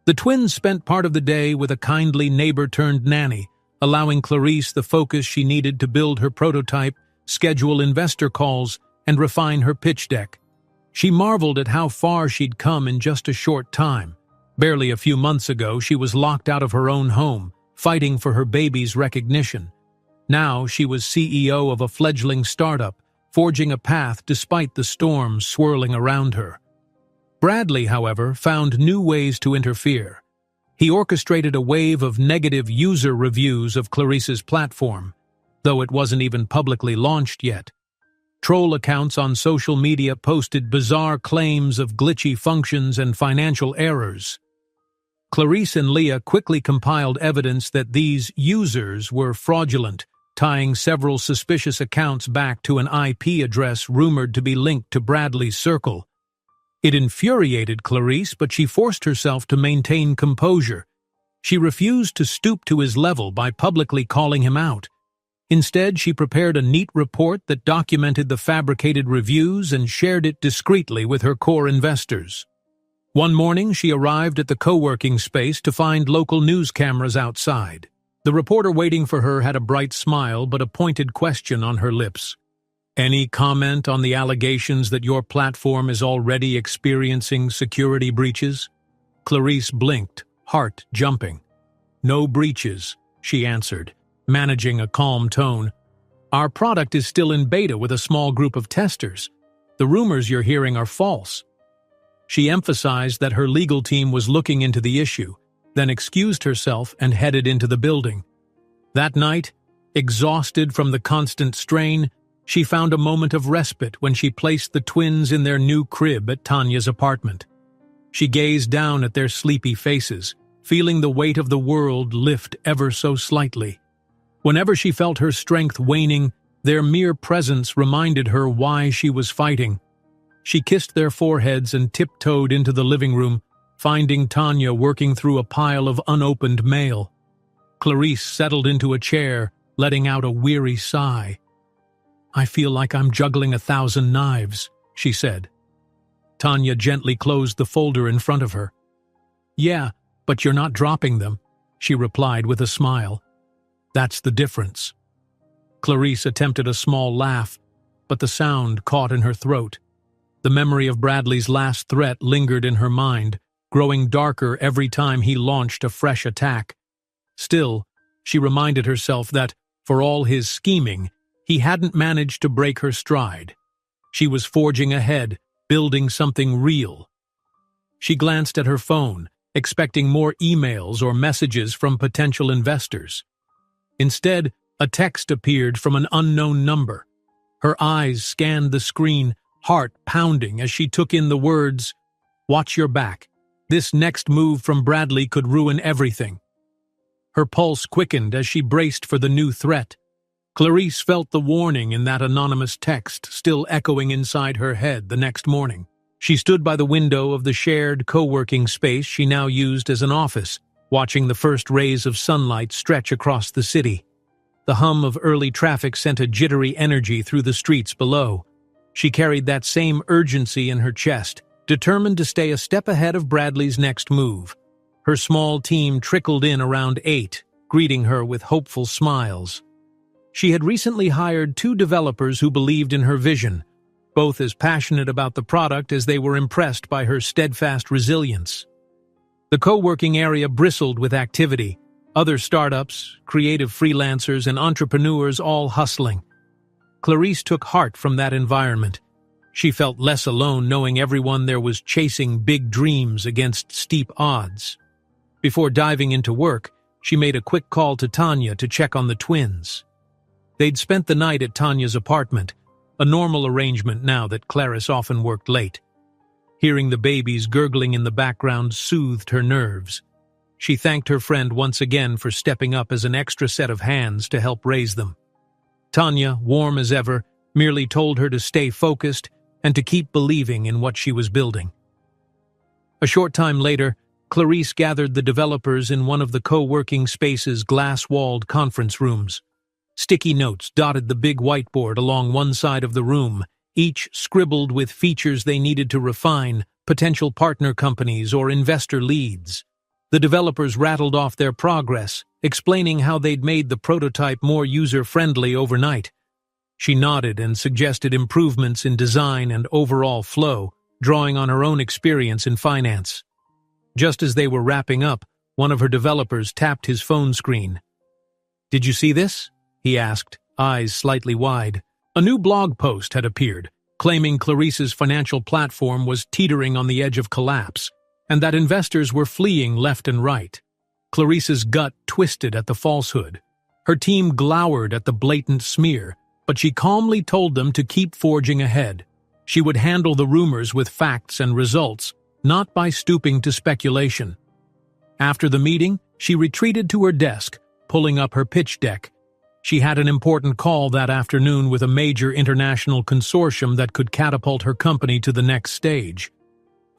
The twins spent part of the day with a kindly neighbor-turned-nanny, allowing Clarice the focus she needed to build her prototype, schedule investor calls, and refine her pitch deck. She marveled at how far she'd come in just a short time. Barely a few months ago, she was locked out of her own home, fighting for her baby's recognition. Now she was CEO of a fledgling startup, forging a path despite the storms swirling around her. Bradley, however, found new ways to interfere. He orchestrated a wave of negative user reviews of Clarice's platform. though it wasn't even publicly launched yet. Troll accounts on social media posted bizarre claims of glitchy functions and financial errors. Clarice and Leah quickly compiled evidence that these users were fraudulent, tying several suspicious accounts back to an IP address rumored to be linked to Bradley's circle. It infuriated Clarice, but she forced herself to maintain composure. She refused to stoop to his level by publicly calling him out. Instead, she prepared a neat report that documented the fabricated reviews and shared it discreetly with her core investors. One morning, she arrived at the co-working space to find local news cameras outside. The reporter waiting for her had a bright smile but a pointed question on her lips. "Any comment on the allegations that your platform is already experiencing security breaches?" Clarice blinked, heart jumping. "No breaches," she answered, managing a calm tone. "Our product is still in beta with a small group of testers. The rumors you're hearing are false." She emphasized that her legal team was looking into the issue, then excused herself and headed into the building. That night, exhausted from the constant strain, she found a moment of respite when she placed the twins in their new crib at Tanya's apartment. She gazed down at their sleepy faces, feeling the weight of the world lift ever so slightly. Whenever she felt her strength waning, their mere presence reminded her why she was fighting. She kissed their foreheads and tiptoed into the living room, finding Tanya working through a pile of unopened mail. Clarice settled into a chair, letting out a weary sigh. "I feel like I'm juggling 1,000 knives," she said. Tanya gently closed the folder in front of her. "Yeah, but you're not dropping them," she replied with a smile. "That's the difference." Clarice attempted a small laugh, but the sound caught in her throat. The memory of Bradley's last threat lingered in her mind, growing darker every time he launched a fresh attack. Still, she reminded herself that, for all his scheming, he hadn't managed to break her stride. She was forging ahead, building something real. She glanced at her phone, expecting more emails or messages from potential investors. Instead, a text appeared from an unknown number. Her eyes scanned the screen, heart pounding as she took in the words, "Watch your back. This next move from Bradley could ruin everything." Her pulse quickened as she braced for the new threat. Clarice felt the warning in that anonymous text still echoing inside her head the next morning. She stood by the window of the shared co-working space she now used as an office, watching the first rays of sunlight stretch across the city. The hum of early traffic sent a jittery energy through the streets below. She carried that same urgency in her chest, determined to stay a step ahead of Bradley's next move. Her small team trickled in around 8, greeting her with hopeful smiles. She had recently hired 2 developers who believed in her vision, both as passionate about the product as they were impressed by her steadfast resilience. The co-working area bristled with activity, other startups, creative freelancers, and entrepreneurs all hustling. Clarice took heart from that environment. She felt less alone knowing everyone there was chasing big dreams against steep odds. Before diving into work, she made a quick call to Tanya to check on the twins. They'd spent the night at Tanya's apartment, a normal arrangement now that Clarice often worked late. Hearing the babies gurgling in the background soothed her nerves. She thanked her friend once again for stepping up as an extra set of hands to help raise them. Tanya, warm as ever, merely told her to stay focused and to keep believing in what she was building. A short time later, Clarice gathered the developers in one of the co-working space's glass-walled conference rooms. Sticky notes dotted the big whiteboard along one side of the room, each scribbled with features they needed to refine, potential partner companies or investor leads. The developers rattled off their progress, explaining how they'd made the prototype more user-friendly overnight. She nodded and suggested improvements in design and overall flow, drawing on her own experience in finance. Just as they were wrapping up, one of her developers tapped his phone screen. "Did you see this?" he asked, eyes slightly wide. A new blog post had appeared, claiming Clarice's financial platform was teetering on the edge of collapse, and that investors were fleeing left and right. Clarice's gut twisted at the falsehood. Her team glowered at the blatant smear, but she calmly told them to keep forging ahead. She would handle the rumors with facts and results, not by stooping to speculation. After the meeting, she retreated to her desk, pulling up her pitch deck. She had an important call that afternoon with a major international consortium that could catapult her company to the next stage.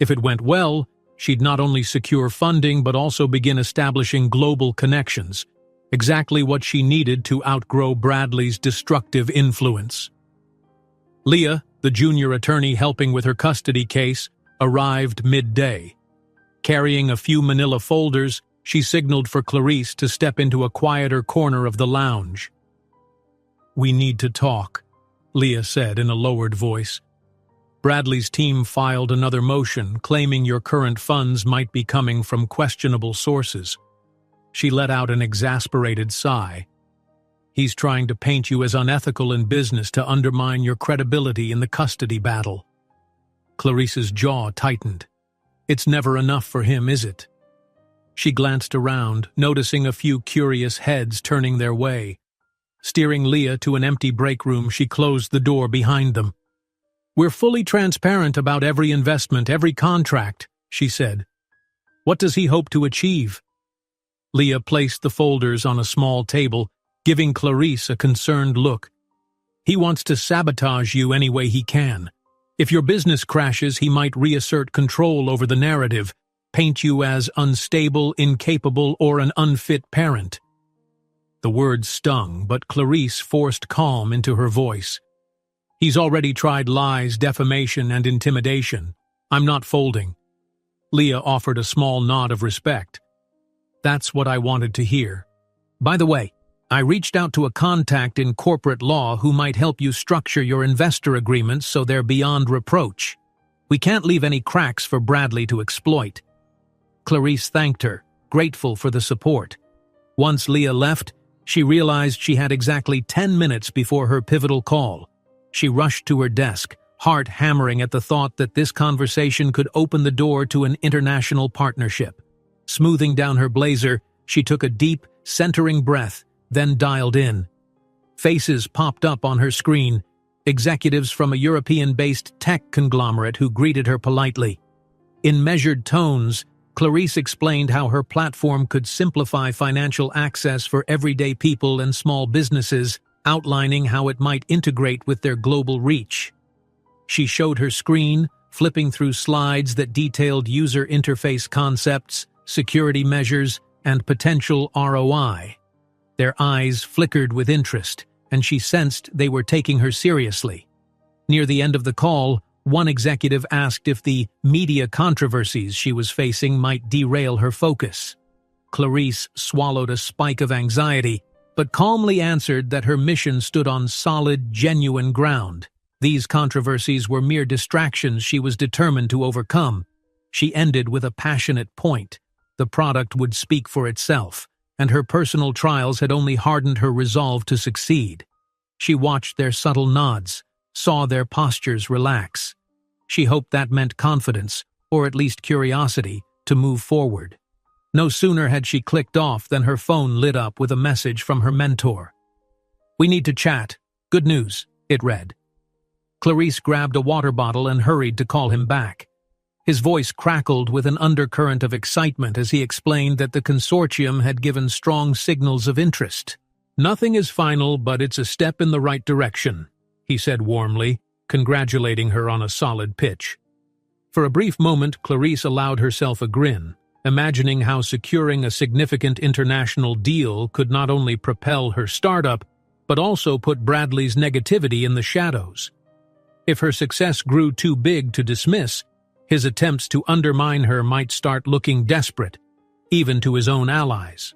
If it went well, she'd not only secure funding but also begin establishing global connections, exactly what she needed to outgrow Bradley's destructive influence. Leah, the junior attorney helping with her custody case, arrived midday. Carrying a few manila folders, she signaled for Clarice to step into a quieter corner of the lounge. "We need to talk," Leah said in a lowered voice. "Bradley's team filed another motion claiming your current funds might be coming from questionable sources." She let out an exasperated sigh. "He's trying to paint you as unethical in business to undermine your credibility in the custody battle." Clarice's jaw tightened. "It's never enough for him, is it?" She glanced around, noticing a few curious heads turning their way. Steering Leah to an empty break room, she closed the door behind them. "We're fully transparent about every investment, every contract," she said. "What does he hope to achieve?" Leah placed the folders on a small table, giving Clarice a concerned look. "He wants to sabotage you any way he can. If your business crashes, he might reassert control over the narrative, paint you as unstable, incapable, or an unfit parent." The words stung, but Clarice forced calm into her voice. "He's already tried lies, defamation, and intimidation. I'm not folding." Leah offered a small nod of respect. "That's what I wanted to hear. By the way, I reached out to a contact in corporate law who might help you structure your investor agreements so they're beyond reproach. We can't leave any cracks for Bradley to exploit." Clarice thanked her, grateful for the support. Once Leah left, she realized she had exactly 10 minutes before her pivotal call. She rushed to her desk, heart hammering at the thought that this conversation could open the door to an international partnership. Smoothing down her blazer, she took a deep, centering breath, then dialed in. Faces popped up on her screen, executives from a European-based tech conglomerate who greeted her politely. In measured tones, Clarice explained how her platform could simplify financial access for everyday people and small businesses, outlining how it might integrate with their global reach. She showed her screen, flipping through slides that detailed user interface concepts, security measures, and potential ROI. Their eyes flickered with interest, and she sensed they were taking her seriously. Near the end of the call, one executive asked if the media controversies she was facing might derail her focus. Clarice swallowed a spike of anxiety, but calmly answered that her mission stood on solid, genuine ground. These controversies were mere distractions she was determined to overcome. She ended with a passionate point. The product would speak for itself, and her personal trials had only hardened her resolve to succeed. She watched their subtle nods, saw their postures relax. She hoped that meant confidence, or at least curiosity, to move forward. No sooner had she clicked off than her phone lit up with a message from her mentor. "We need to chat. Good news," it read. Clarice grabbed a water bottle and hurried to call him back. His voice crackled with an undercurrent of excitement as he explained that the consortium had given strong signals of interest. "Nothing is final, but it's a step in the right direction," he said warmly, congratulating her on a solid pitch. For a brief moment, Clarice allowed herself a grin, imagining how securing a significant international deal could not only propel her startup, but also put Bradley's negativity in the shadows. If her success grew too big to dismiss, his attempts to undermine her might start looking desperate, even to his own allies.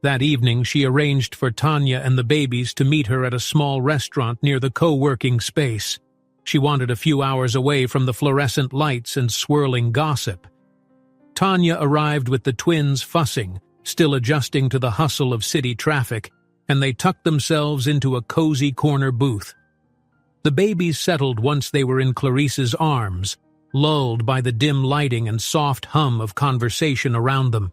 That evening, she arranged for Tanya and the babies to meet her at a small restaurant near the co-working space. She wanted a few hours away from the fluorescent lights and swirling gossip. Tanya arrived with the twins fussing, still adjusting to the hustle of city traffic, and they tucked themselves into a cozy corner booth. The babies settled once they were in Clarice's arms, lulled by the dim lighting and soft hum of conversation around them.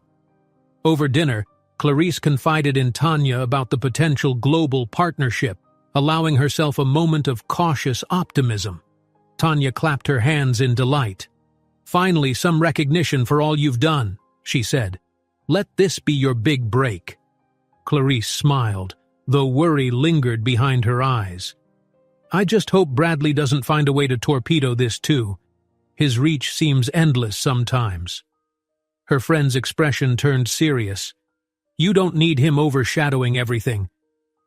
Over dinner, Clarice confided in Tanya about the potential global partnership, allowing herself a moment of cautious optimism. Tanya clapped her hands in delight. "Finally, some recognition for all you've done," she said. "Let this be your big break." Clarice smiled, though worry lingered behind her eyes. "I just hope Bradley doesn't find a way to torpedo this too. His reach seems endless sometimes." Her friend's expression turned serious. "You don't need him overshadowing everything.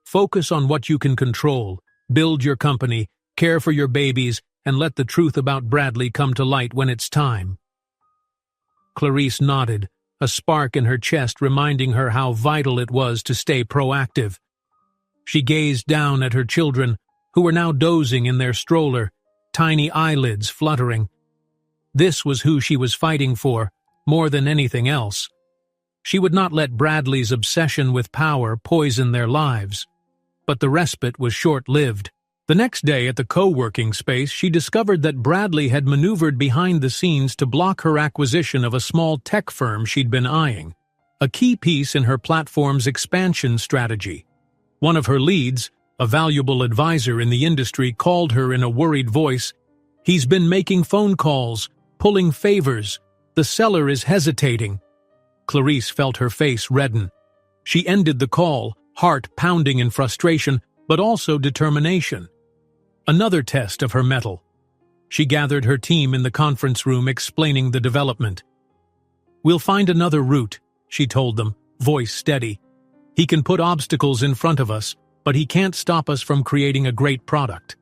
Focus on what you can control, build your company, care for your babies, and let the truth about Bradley come to light when it's time." Clarice nodded, a spark in her chest reminding her how vital it was to stay proactive. She gazed down at her children, who were now dozing in their stroller, tiny eyelids fluttering. This was who she was fighting for, more than anything else. She would not let Bradley's obsession with power poison their lives. But the respite was short-lived. The next day at the co-working space, she discovered that Bradley had maneuvered behind the scenes to block her acquisition of a small tech firm she'd been eyeing, a key piece in her platform's expansion strategy. One of her leads, a valuable advisor in the industry, called her in a worried voice. "He's been making phone calls, pulling favors. The seller is hesitating." Clarice felt her face redden. She ended the call, heart pounding in frustration, but also determination. Another test of her mettle. She gathered her team in the conference room, explaining the development. "We'll find another route," she told them, voice steady. "He can put obstacles in front of us, but he can't stop us from creating a great product."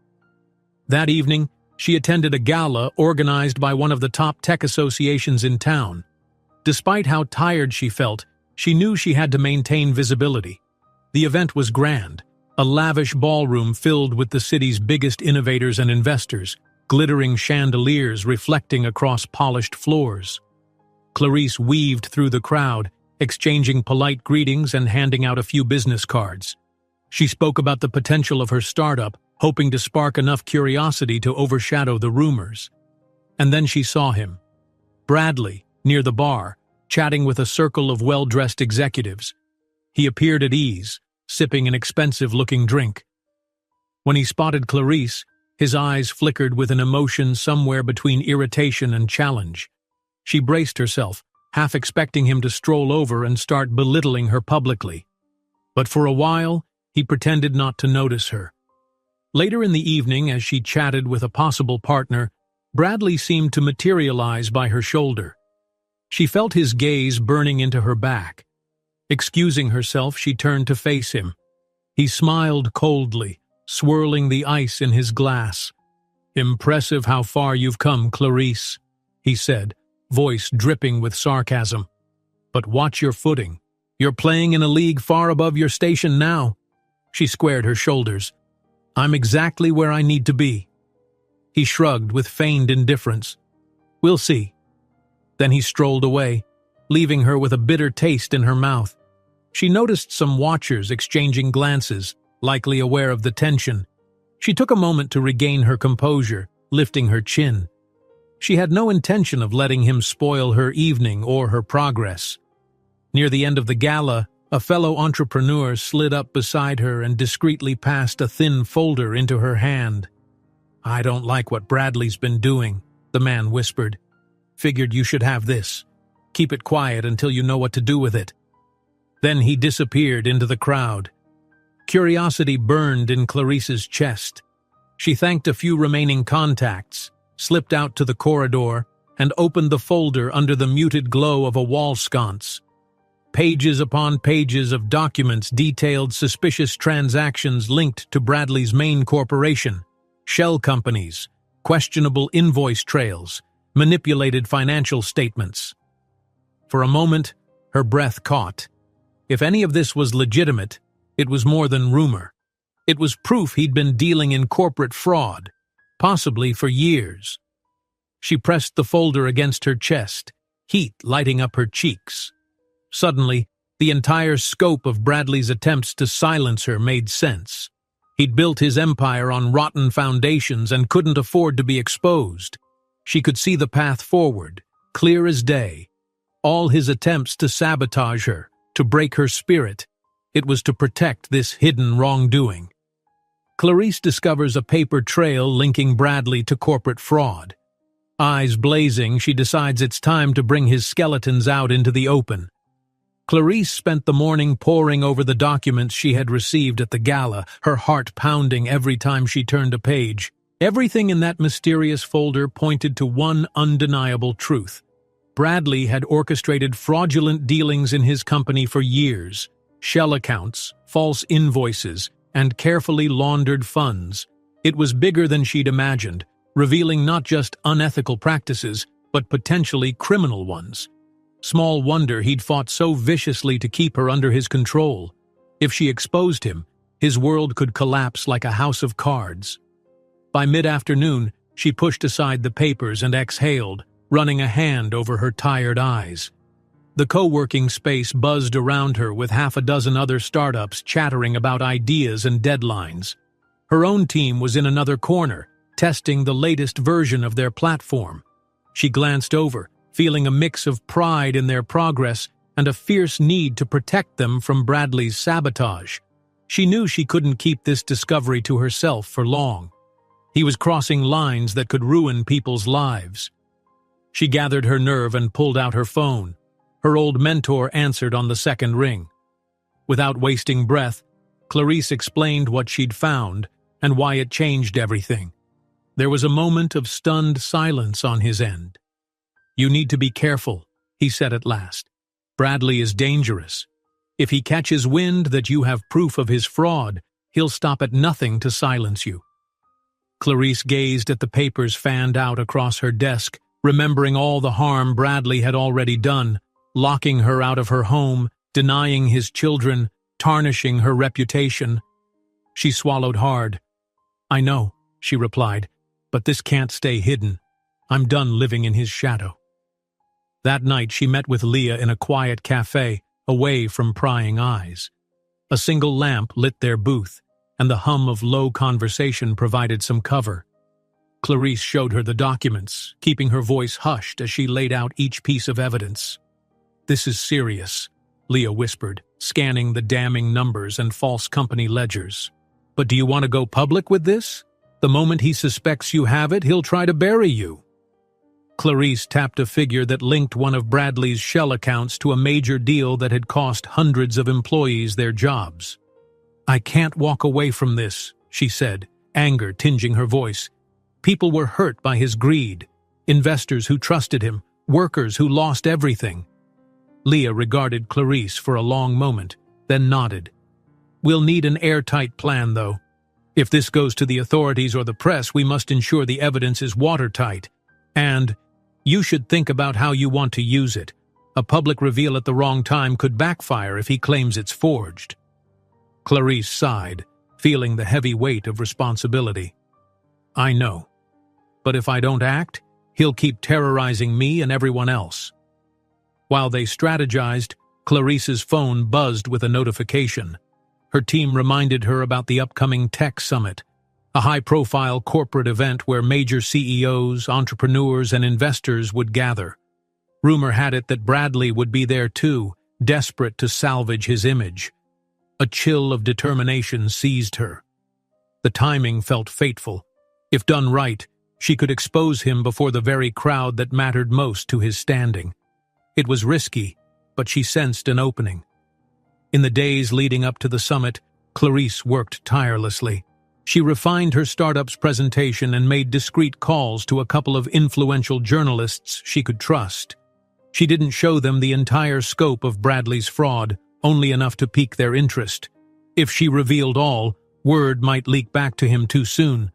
That evening, she attended a gala organized by one of the top tech associations in town. Despite how tired she felt, she knew she had to maintain visibility. The event was grand, a lavish ballroom filled with the city's biggest innovators and investors, glittering chandeliers reflecting across polished floors. Clarice weaved through the crowd, exchanging polite greetings and handing out a few business cards. She spoke about the potential of her startup, hoping to spark enough curiosity to overshadow the rumors. And then she saw him. Bradley, near the bar, chatting with a circle of well-dressed executives. He appeared at ease, sipping an expensive-looking drink. When he spotted Clarice, his eyes flickered with an emotion somewhere between irritation and challenge. She braced herself, half expecting him to stroll over and start belittling her publicly. But for a while, he pretended not to notice her. Later in the evening, as she chatted with a possible partner, Bradley seemed to materialize by her shoulder. She felt his gaze burning into her back. Excusing herself, she turned to face him. He smiled coldly, swirling the ice in his glass. "Impressive how far you've come, Clarice," he said, voice dripping with sarcasm. "But watch your footing. You're playing in a league far above your station now." She squared her shoulders. "I'm exactly where I need to be." He shrugged with feigned indifference. "We'll see." Then he strolled away, leaving her with a bitter taste in her mouth. She noticed some watchers exchanging glances, likely aware of the tension. She took a moment to regain her composure, lifting her chin. She had no intention of letting him spoil her evening or her progress. Near the end of the gala, a fellow entrepreneur slid up beside her and discreetly passed a thin folder into her hand. "I don't like what Bradley's been doing," the man whispered. "Figured you should have this. Keep it quiet until you know what to do with it." Then he disappeared into the crowd. Curiosity burned in Clarice's chest. She thanked a few remaining contacts, slipped out to the corridor, and opened the folder under the muted glow of a wall sconce. Pages upon pages of documents detailed suspicious transactions linked to Bradley's main corporation, shell companies, questionable invoice trails, manipulated financial statements. For a moment, her breath caught. If any of this was legitimate, it was more than rumor. It was proof he'd been dealing in corporate fraud, possibly for years. She pressed the folder against her chest, heat lighting up her cheeks. Suddenly, the entire scope of Bradley's attempts to silence her made sense. He'd built his empire on rotten foundations and couldn't afford to be exposed. She could see the path forward, clear as day. All his attempts to sabotage her, to break her spirit. It was to protect this hidden wrongdoing. Clarice discovers a paper trail linking Bradley to corporate fraud. Eyes blazing, she decides it's time to bring his skeletons out into the open. Clarice spent the morning poring over the documents she had received at the gala, her heart pounding every time she turned a page. Everything in that mysterious folder pointed to one undeniable truth. Bradley had orchestrated fraudulent dealings in his company for years. Shell accounts, false invoices, and carefully laundered funds. It was bigger than she'd imagined, revealing not just unethical practices, but potentially criminal ones. Small wonder he'd fought so viciously to keep her under his control. If she exposed him, his world could collapse like a house of cards. By mid-afternoon, she pushed aside the papers and exhaled, running a hand over her tired eyes. The co-working space buzzed around her with half a dozen other startups chattering about ideas and deadlines. Her own team was in another corner, testing the latest version of their platform. She glanced over, feeling a mix of pride in their progress and a fierce need to protect them from Bradley's sabotage. She knew she couldn't keep this discovery to herself for long. He was crossing lines that could ruin people's lives. She gathered her nerve and pulled out her phone. Her old mentor answered on the second ring. Without wasting breath, Clarice explained what she'd found and why it changed everything. There was a moment of stunned silence on his end. "You need to be careful," he said at last. "Bradley is dangerous. If he catches wind that you have proof of his fraud, he'll stop at nothing to silence you." Clarice gazed at the papers fanned out across her desk, remembering all the harm Bradley had already done, locking her out of her home, denying his children, tarnishing her reputation. She swallowed hard. "I know," she replied, "but this can't stay hidden. I'm done living in his shadow." That night she met with Leah in a quiet cafe, away from prying eyes. A single lamp lit their booth, and the hum of low conversation provided some cover. Clarice showed her the documents, keeping her voice hushed as she laid out each piece of evidence. "This is serious," Leah whispered, scanning the damning numbers and false company ledgers. "But do you want to go public with this? The moment he suspects you have it, he'll try to bury you." Clarice tapped a figure that linked one of Bradley's shell accounts to a major deal that had cost hundreds of employees their jobs. "I can't walk away from this," she said, anger tinging her voice. People were hurt by his greed, investors who trusted him, workers who lost everything. Leah regarded Clarice for a long moment, then nodded. "We'll need an airtight plan, though. If this goes to the authorities or the press, we must ensure the evidence is watertight. And you should think about how you want to use it. A public reveal at the wrong time could backfire if he claims it's forged." Clarice sighed, feeling the heavy weight of responsibility. "I know. But if I don't act, he'll keep terrorizing me and everyone else." While they strategized, Clarice's phone buzzed with a notification. Her team reminded her about the upcoming tech summit, a high-profile corporate event where major CEOs, entrepreneurs, and investors would gather. Rumor had it that Bradley would be there too, desperate to salvage his image. A chill of determination seized her. The timing felt fateful. If done right, she could expose him before the very crowd that mattered most to his standing. It was risky, but she sensed an opening. In the days leading up to the summit, Clarice worked tirelessly. She refined her startup's presentation and made discreet calls to a couple of influential journalists she could trust. She didn't show them the entire scope of Bradley's fraud, only enough to pique their interest. If she revealed all, word might leak back to him too soon.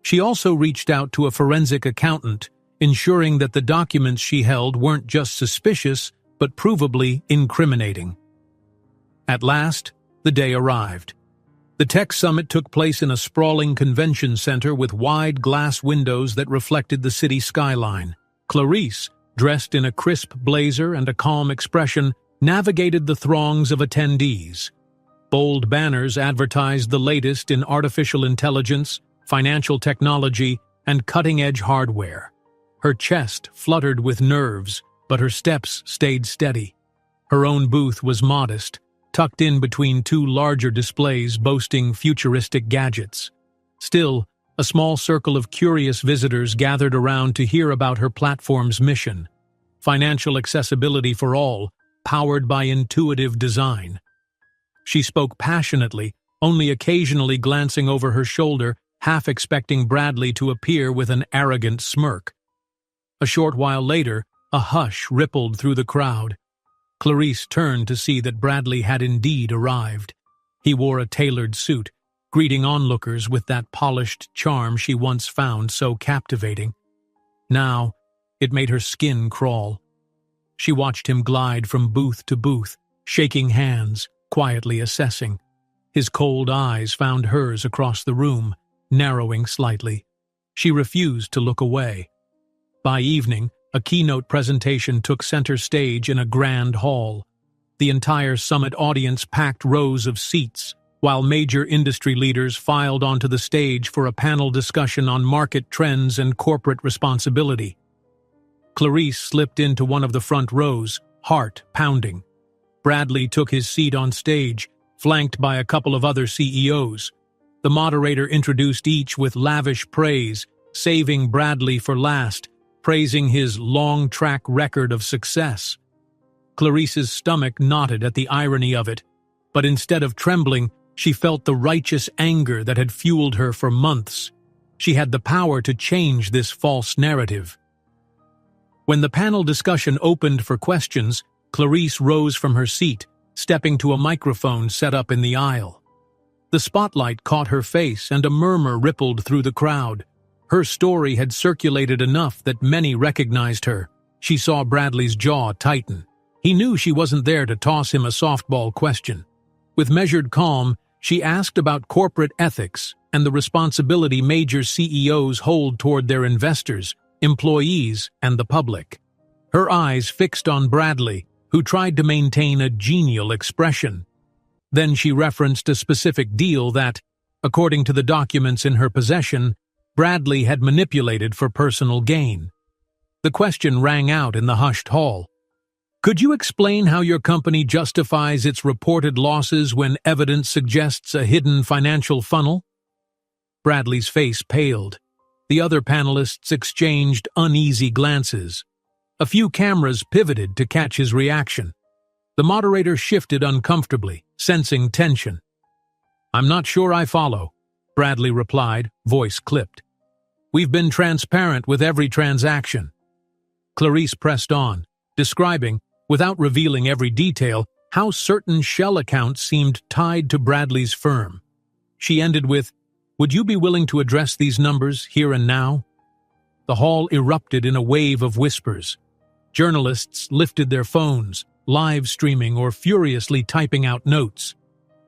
She also reached out to a forensic accountant, ensuring that the documents she held weren't just suspicious, but provably incriminating. At last, the day arrived. The tech summit took place in a sprawling convention center with wide glass windows that reflected the city skyline. Clarice, dressed in a crisp blazer and a calm expression, navigated the throngs of attendees. Bold banners advertised the latest in artificial intelligence, financial technology, and cutting-edge hardware. Her chest fluttered with nerves, but her steps stayed steady. Her own booth was modest, tucked in between two larger displays boasting futuristic gadgets. Still, a small circle of curious visitors gathered around to hear about her platform's mission: financial accessibility for all, powered by intuitive design. She spoke passionately, only occasionally glancing over her shoulder, half expecting Bradley to appear with an arrogant smirk. A short while later, a hush rippled through the crowd. Clarice turned to see that Bradley had indeed arrived. He wore a tailored suit, greeting onlookers with that polished charm she once found so captivating. Now, it made her skin crawl. She watched him glide from booth to booth, shaking hands, quietly assessing. His cold eyes found hers across the room, narrowing slightly. She refused to look away. By evening, a keynote presentation took center stage in a grand hall. The entire summit audience packed rows of seats, while major industry leaders filed onto the stage for a panel discussion on market trends and corporate responsibility. Clarice slipped into one of the front rows, heart pounding. Bradley took his seat on stage, flanked by a couple of other CEOs. The moderator introduced each with lavish praise, saving Bradley for last, praising his long track record of success. Clarice's stomach knotted at the irony of it, but instead of trembling, she felt the righteous anger that had fueled her for months. She had the power to change this false narrative. When the panel discussion opened for questions, Clarice rose from her seat, stepping to a microphone set up in the aisle. The spotlight caught her face and a murmur rippled through the crowd. Her story had circulated enough that many recognized her. She saw Bradley's jaw tighten. He knew she wasn't there to toss him a softball question. With measured calm, she asked about corporate ethics and the responsibility major CEOs hold toward their investors, employees, and the public. Her eyes fixed on Bradley, who tried to maintain a genial expression. Then she referenced a specific deal that, according to the documents in her possession, Bradley had manipulated for personal gain. The question rang out in the hushed hall. "Could you explain how your company justifies its reported losses when evidence suggests a hidden financial funnel?" Bradley's face paled. The other panelists exchanged uneasy glances. A few cameras pivoted to catch his reaction. The moderator shifted uncomfortably, sensing tension. "I'm not sure I follow," Bradley replied, voice clipped. "We've been transparent with every transaction." Clarice pressed on, describing, without revealing every detail, how certain shell accounts seemed tied to Bradley's firm. She ended with, "Would you be willing to address these numbers here and now?" The hall erupted in a wave of whispers. Journalists lifted their phones, live streaming or furiously typing out notes.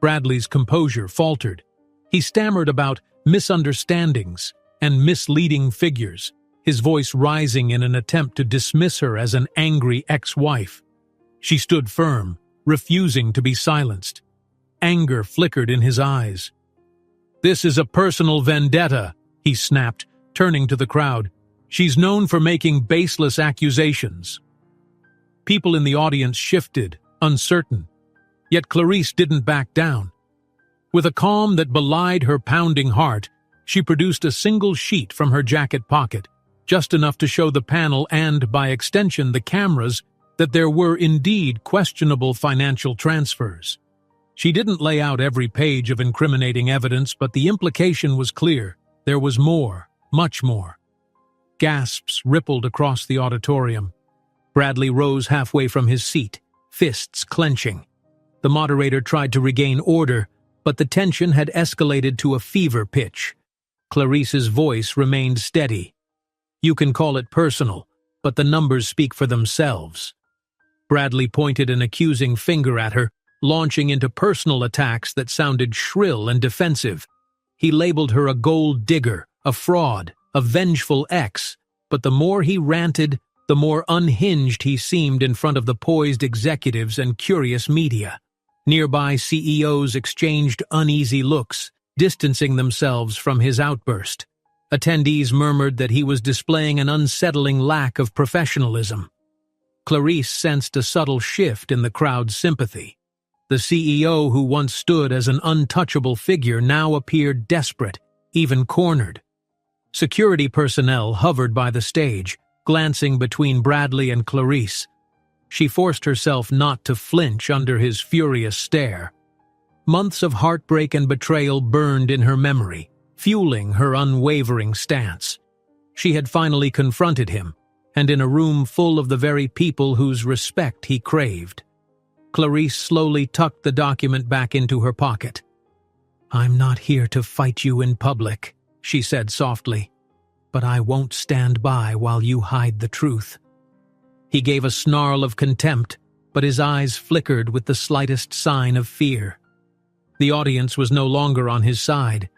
Bradley's composure faltered. He stammered about misunderstandings and misleading figures, his voice rising in an attempt to dismiss her as an angry ex-wife. She stood firm, refusing to be silenced. Anger flickered in his eyes. "This is a personal vendetta," he snapped, turning to the crowd. "She's known for making baseless accusations." People in the audience shifted, uncertain. Yet Clarice didn't back down. With a calm that belied her pounding heart, she produced a single sheet from her jacket pocket, just enough to show the panel and, by extension, the cameras, that there were indeed questionable financial transfers. She didn't lay out every page of incriminating evidence, but the implication was clear. There was more, much more. Gasps rippled across the auditorium. Bradley rose halfway from his seat, fists clenching. The moderator tried to regain order, but the tension had escalated to a fever pitch. Clarice's voice remained steady. "You can call it personal, but the numbers speak for themselves." Bradley pointed an accusing finger at her, launching into personal attacks that sounded shrill and defensive. He labeled her a gold digger, a fraud, a vengeful ex, but the more he ranted, the more unhinged he seemed in front of the poised executives and curious media. Nearby CEOs exchanged uneasy looks, distancing themselves from his outburst. Attendees murmured that he was displaying an unsettling lack of professionalism. Clarice sensed a subtle shift in the crowd's sympathy. The CEO who once stood as an untouchable figure now appeared desperate, even cornered. Security personnel hovered by the stage, glancing between Bradley and Clarice. She forced herself not to flinch under his furious stare. Months of heartbreak and betrayal burned in her memory, fueling her unwavering stance. She had finally confronted him, and in a room full of the very people whose respect he craved. Clarice slowly tucked the document back into her pocket. "I'm not here to fight you in public," she said softly, "but I won't stand by while you hide the truth." He gave a snarl of contempt, but his eyes flickered with the slightest sign of fear. The audience was no longer on his side.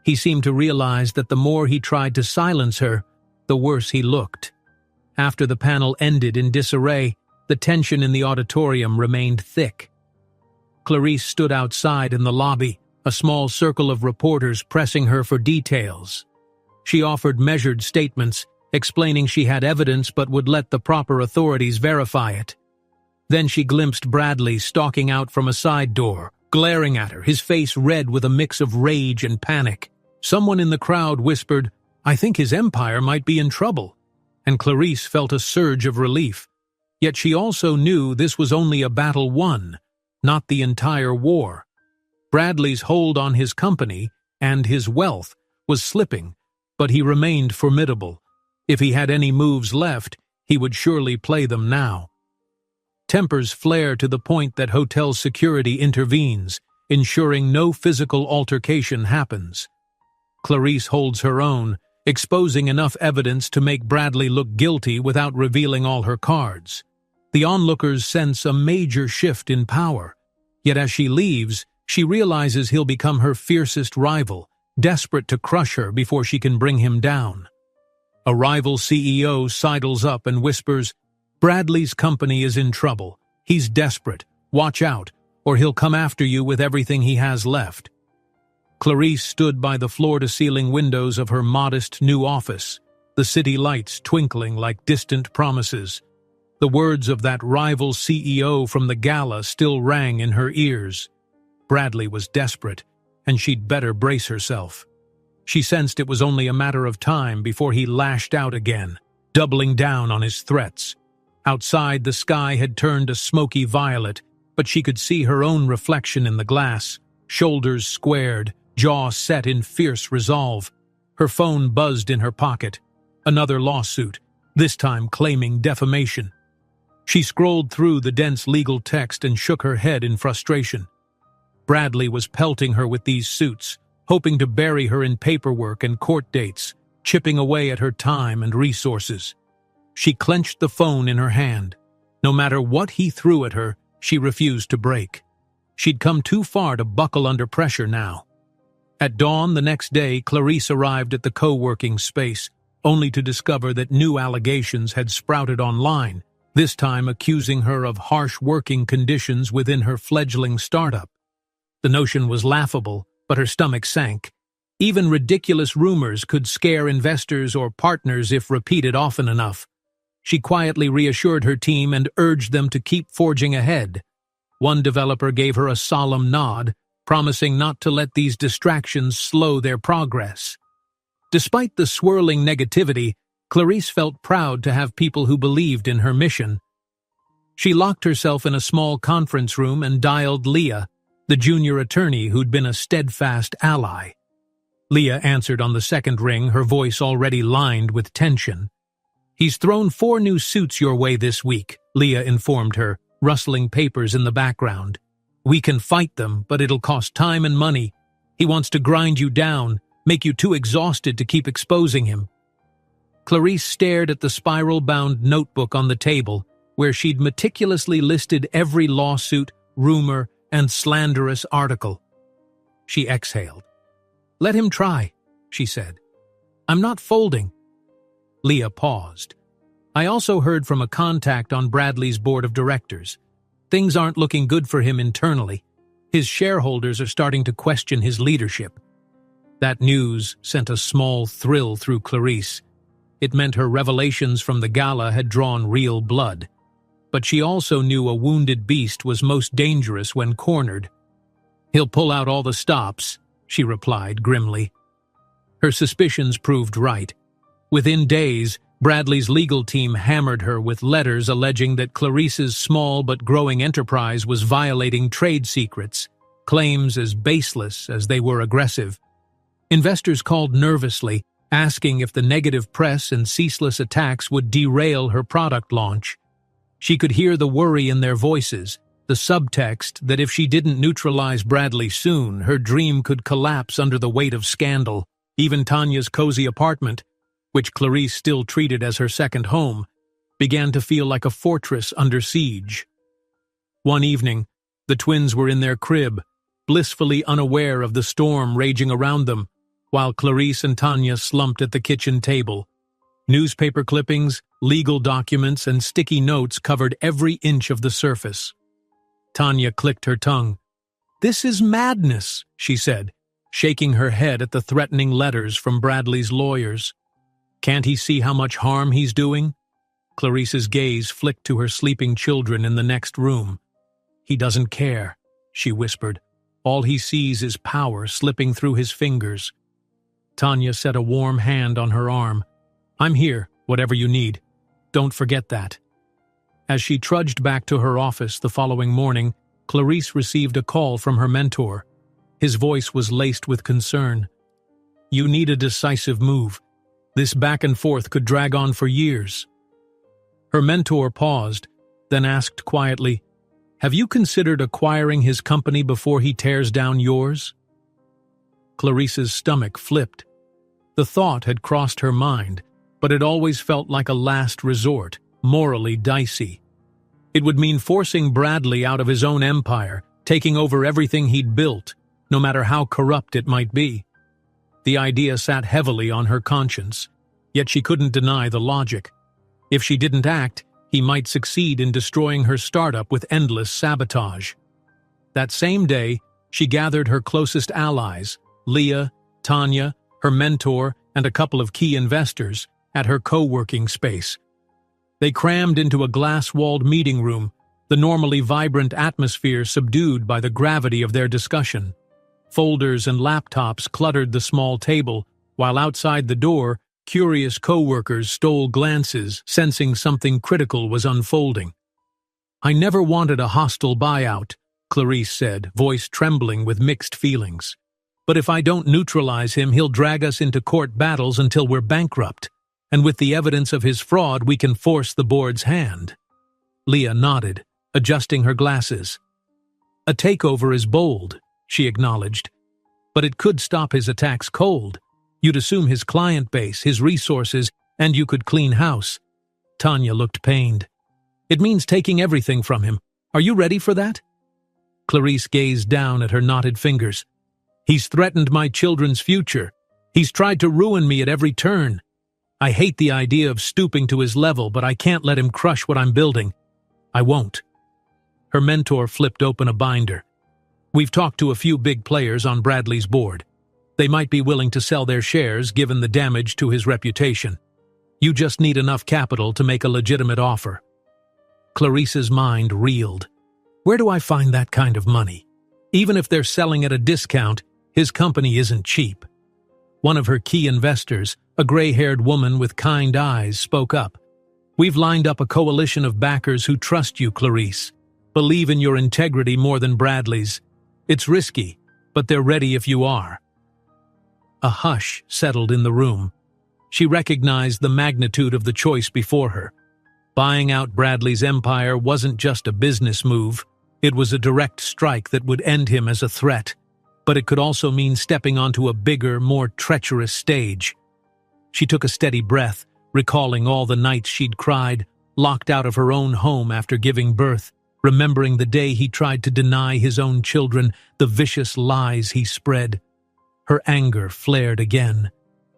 He seemed to realize that the more he tried to silence her, the worse he looked. After the panel ended in disarray, the tension in the auditorium remained thick. Clarice stood outside in the lobby, a small circle of reporters pressing her for details. She offered measured statements, explaining she had evidence but would let the proper authorities verify it. Then she glimpsed Bradley stalking out from a side door, glaring at her, his face red with a mix of rage and panic. Someone in the crowd whispered, "I think his empire might be in trouble," and Clarice felt a surge of relief. Yet she also knew this was only a battle won, not the entire war. Bradley's hold on his company and his wealth was slipping, but he remained formidable. If he had any moves left, he would surely play them now. Tempers flare to the point that hotel security intervenes, ensuring no physical altercation happens. Clarice holds her own, exposing enough evidence to make Bradley look guilty without revealing all her cards. The onlookers sense a major shift in power, yet as she leaves, she realizes he'll become her fiercest rival, desperate to crush her before she can bring him down. A rival CEO sidles up and whispers, "Bradley's company is in trouble. He's desperate. Watch out, or he'll come after you with everything he has left." Clarice stood by the floor-to-ceiling windows of her modest new office, the city lights twinkling like distant promises. The words of that rival CEO from the gala still rang in her ears. Bradley was desperate, and she'd better brace herself. She sensed it was only a matter of time before he lashed out again, doubling down on his threats. Outside, the sky had turned a smoky violet, but she could see her own reflection in the glass, shoulders squared, jaw set in fierce resolve. Her phone buzzed in her pocket. Another lawsuit, this time claiming defamation. She scrolled through the dense legal text and shook her head in frustration. Bradley was pelting her with these suits, hoping to bury her in paperwork and court dates, chipping away at her time and resources. She clenched the phone in her hand. No matter what he threw at her, she refused to break. She'd come too far to buckle under pressure now. At dawn the next day, Clarice arrived at the co-working space, only to discover that new allegations had sprouted online, this time accusing her of harsh working conditions within her fledgling startup. The notion was laughable, but her stomach sank. Even ridiculous rumors could scare investors or partners if repeated often enough. She quietly reassured her team and urged them to keep forging ahead. One developer gave her a solemn nod, promising not to let these distractions slow their progress. Despite the swirling negativity, Clarice felt proud to have people who believed in her mission. She locked herself in a small conference room and dialed Leah, the junior attorney who'd been a steadfast ally. Leah answered on the second ring, her voice already lined with tension. "He's thrown 4 new suits your way this week," Leah informed her, rustling papers in the background. "We can fight them, but it'll cost time and money. He wants to grind you down, make you too exhausted to keep exposing him." Clarice stared at the spiral-bound notebook on the table, where she'd meticulously listed every lawsuit, rumor, and slanderous article. She exhaled. "Let him try," she said. "I'm not folding." Leah paused. "I also heard from a contact on Bradley's board of directors. Things aren't looking good for him internally. His shareholders are starting to question his leadership." That news sent a small thrill through Clarice. It meant her revelations from the gala had drawn real blood. but she also knew a wounded beast was most dangerous when cornered. "He'll pull out all the stops," she replied grimly. Her suspicions proved right. Within days, Bradley's legal team hammered her with letters alleging that Clarice's small but growing enterprise was violating trade secrets, claims as baseless as they were aggressive. Investors called nervously, asking if the negative press and ceaseless attacks would derail her product launch. She could hear the worry in their voices, the subtext that if she didn't neutralize Bradley soon, her dream could collapse under the weight of scandal. Even Tanya's cozy apartment, which Clarice still treated as her second home, began to feel like a fortress under siege. One evening, the twins were in their crib, blissfully unaware of the storm raging around them, while Clarice and Tanya slumped at the kitchen table. Newspaper clippings, legal documents, and sticky notes covered every inch of the surface. Tanya clicked her tongue. "This is madness," she said, shaking her head at the threatening letters from Bradley's lawyers. "Can't he see how much harm he's doing?" Clarice's gaze flicked to her sleeping children in the next room. "He doesn't care," she whispered. "All he sees is power slipping through his fingers." Tanya set a warm hand on her arm. "I'm here, whatever you need. Don't forget that." As she trudged back to her office the following morning, Clarice received a call from her mentor. His voice was laced with concern. "You need a decisive move. This back and forth could drag on for years." Her mentor paused, then asked quietly, "Have you considered acquiring his company before he tears down yours?" Clarice's stomach flipped. The thought had crossed her mind, but it always felt like a last resort, morally dicey. It would mean forcing Bradley out of his own empire, taking over everything he'd built, no matter how corrupt it might be. The idea sat heavily on her conscience, yet she couldn't deny the logic. If she didn't act, he might succeed in destroying her startup with endless sabotage. That same day, she gathered her closest allies, Leah, Tanya, her mentor, and a couple of key investors, at her co-working space. They crammed into a glass-walled meeting room, the normally vibrant atmosphere subdued by the gravity of their discussion. Folders and laptops cluttered the small table, while outside the door, curious co-workers stole glances, sensing something critical was unfolding. "I never wanted a hostile buyout," Clarice said, voice trembling with mixed feelings. "But if I don't neutralize him, he'll drag us into court battles until we're bankrupt. And with the evidence of his fraud, we can force the board's hand." Leah nodded, adjusting her glasses. "A takeover is bold," she acknowledged. "But it could stop his attacks cold. You'd assume his client base, his resources, and you could clean house." Tanya looked pained. "It means taking everything from him. Are you ready for that?" Clarice gazed down at her knotted fingers. "He's threatened my children's future. He's tried to ruin me at every turn. I hate the idea of stooping to his level, but I can't let him crush what I'm building. I won't." Her mentor flipped open a binder. "We've talked to a few big players on Bradley's board. They might be willing to sell their shares given the damage to his reputation. You just need enough capital to make a legitimate offer." Clarice's mind reeled. Where do I find that kind of money? Even if they're selling at a discount, his company isn't cheap. One of her key investors, a gray-haired woman with kind eyes, spoke up. "We've lined up a coalition of backers who trust you, Clarice. Believe in your integrity more than Bradley's. It's risky, but they're ready if you are." A hush settled in the room. She recognized the magnitude of the choice before her. Buying out Bradley's empire wasn't just a business move. It was a direct strike that would end him as a threat. But it could also mean stepping onto a bigger, more treacherous stage. She took a steady breath, recalling all the nights she'd cried, locked out of her own home after giving birth, remembering the day he tried to deny his own children, the vicious lies he spread. Her anger flared again.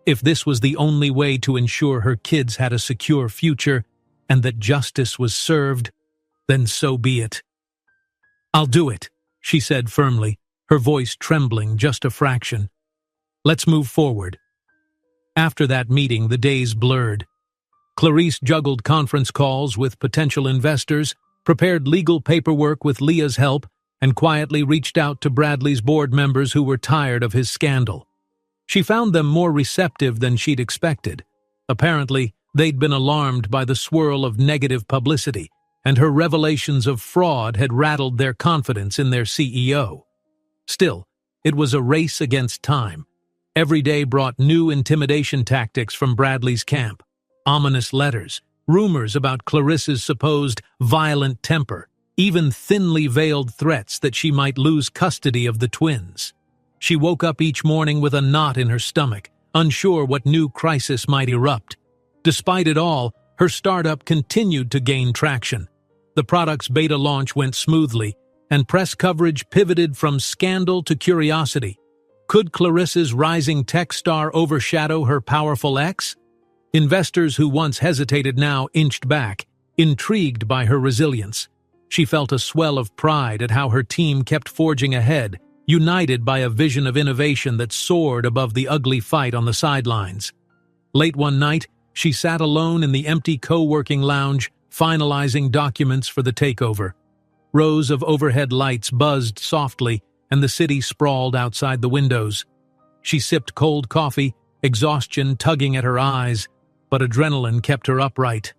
If this was the only way to ensure her kids had a secure future, and that justice was served, then so be it. "I'll do it," she said firmly, her voice trembling just a fraction. "Let's move forward." After that meeting, the days blurred. Clarice juggled conference calls with potential investors, prepared legal paperwork with Leah's help, and quietly reached out to Bradley's board members who were tired of his scandal. She found them more receptive than she'd expected. Apparently, they'd been alarmed by the swirl of negative publicity, and her revelations of fraud had rattled their confidence in their CEO. Still, it was a race against time. Every day brought new intimidation tactics from Bradley's camp. Ominous letters, rumors about Clarissa's supposed violent temper, even thinly veiled threats that she might lose custody of the twins. She woke up each morning with a knot in her stomach, unsure what new crisis might erupt. Despite it all, her startup continued to gain traction. The product's beta launch went smoothly, and press coverage pivoted from scandal to curiosity. Could Clarissa's rising tech star overshadow her powerful ex? Investors who once hesitated now inched back, intrigued by her resilience. She felt a swell of pride at how her team kept forging ahead, united by a vision of innovation that soared above the ugly fight on the sidelines. Late one night, she sat alone in the empty co-working lounge, finalizing documents for the takeover. Rows of overhead lights buzzed softly, and the city sprawled outside the windows. She sipped cold coffee, exhaustion tugging at her eyes, but adrenaline kept her upright.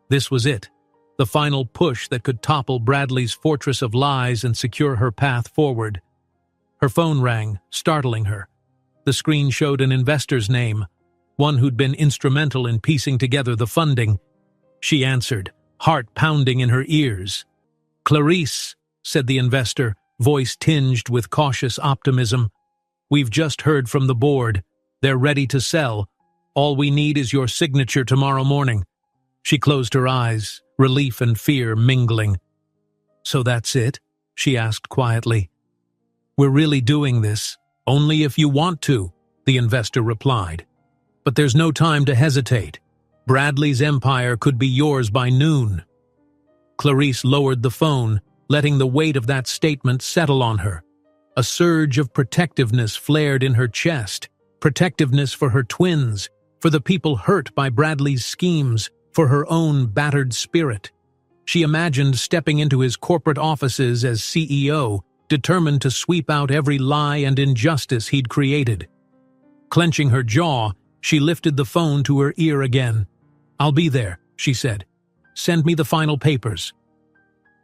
This was it, the final push that could topple Bradley's fortress of lies and secure her path forward. Her phone rang, startling her. The screen showed an investor's name, one who'd been instrumental in piecing together the funding. She answered, heart pounding in her ears. "Clarice," said the investor, voice tinged with cautious optimism. "We've just heard from the board. They're ready to sell. All we need is your signature tomorrow morning." She closed her eyes, relief and fear mingling. "So that's it?" she asked quietly. "We're really doing this, only if you want to," the investor replied. "But there's no time to hesitate. Bradley's empire could be yours by noon." Clarice lowered the phone, letting the weight of that statement settle on her. A surge of protectiveness flared in her chest, protectiveness for her twins, for the people hurt by Bradley's schemes, for her own battered spirit. She imagined stepping into his corporate offices as CEO, determined to sweep out every lie and injustice he'd created. Clenching her jaw, she lifted the phone to her ear again. "I'll be there," she said. "Send me the final papers."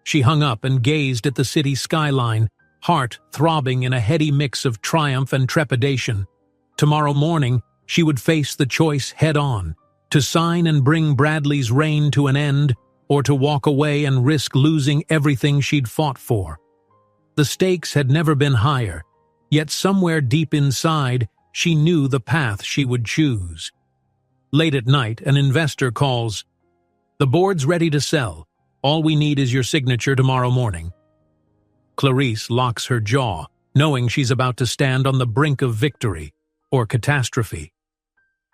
She hung up and gazed at the city skyline, heart throbbing in a heady mix of triumph and trepidation. Tomorrow morning, she would face the choice head-on, to sign and bring Bradley's reign to an end, or to walk away and risk losing everything she'd fought for. The stakes had never been higher, yet somewhere deep inside, she knew the path she would choose. Late at night, an investor calls. "The board's ready to sell. All we need is your signature tomorrow morning." Clarice locks her jaw, knowing she's about to stand on the brink of victory, or catastrophe.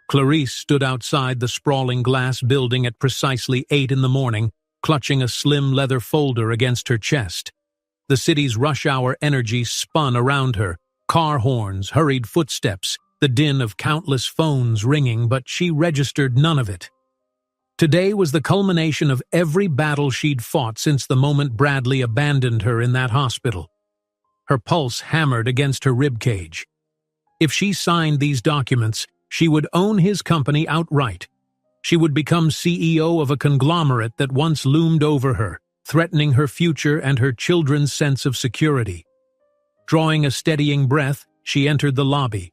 Clarice stood outside the sprawling glass building at precisely 8 in the morning, clutching a slim leather folder against her chest. The city's rush-hour energy spun around her, car horns, hurried footsteps, the din of countless phones ringing, but she registered none of it. Today was the culmination of every battle she'd fought since the moment Bradley abandoned her in that hospital. Her pulse hammered against her ribcage. If she signed these documents, she would own his company outright. She would become CEO of a conglomerate that once loomed over her, threatening her future and her children's sense of security. Drawing a steadying breath, she entered the lobby.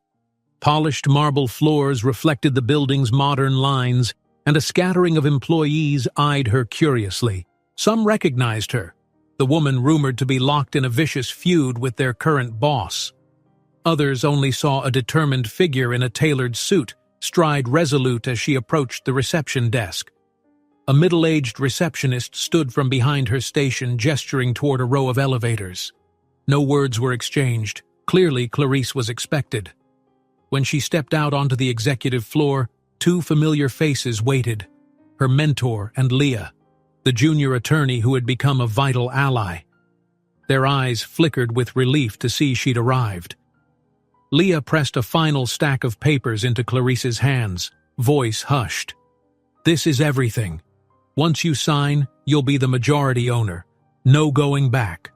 Polished marble floors reflected the building's modern lines, and a scattering of employees eyed her curiously. Some recognized her, the woman rumored to be locked in a vicious feud with their current boss. Others only saw a determined figure in a tailored suit, stride resolute as she approached the reception desk. A middle-aged receptionist stood from behind her station, gesturing toward a row of elevators. No words were exchanged. Clearly, Clarice was expected. When she stepped out onto the executive floor, 2 familiar faces waited, her mentor and Leah, the junior attorney who had become a vital ally. Their eyes flickered with relief to see she'd arrived. Leah pressed a final stack of papers into Clarice's hands, voice hushed. "This is everything. Once you sign, you'll be the majority owner. No going back."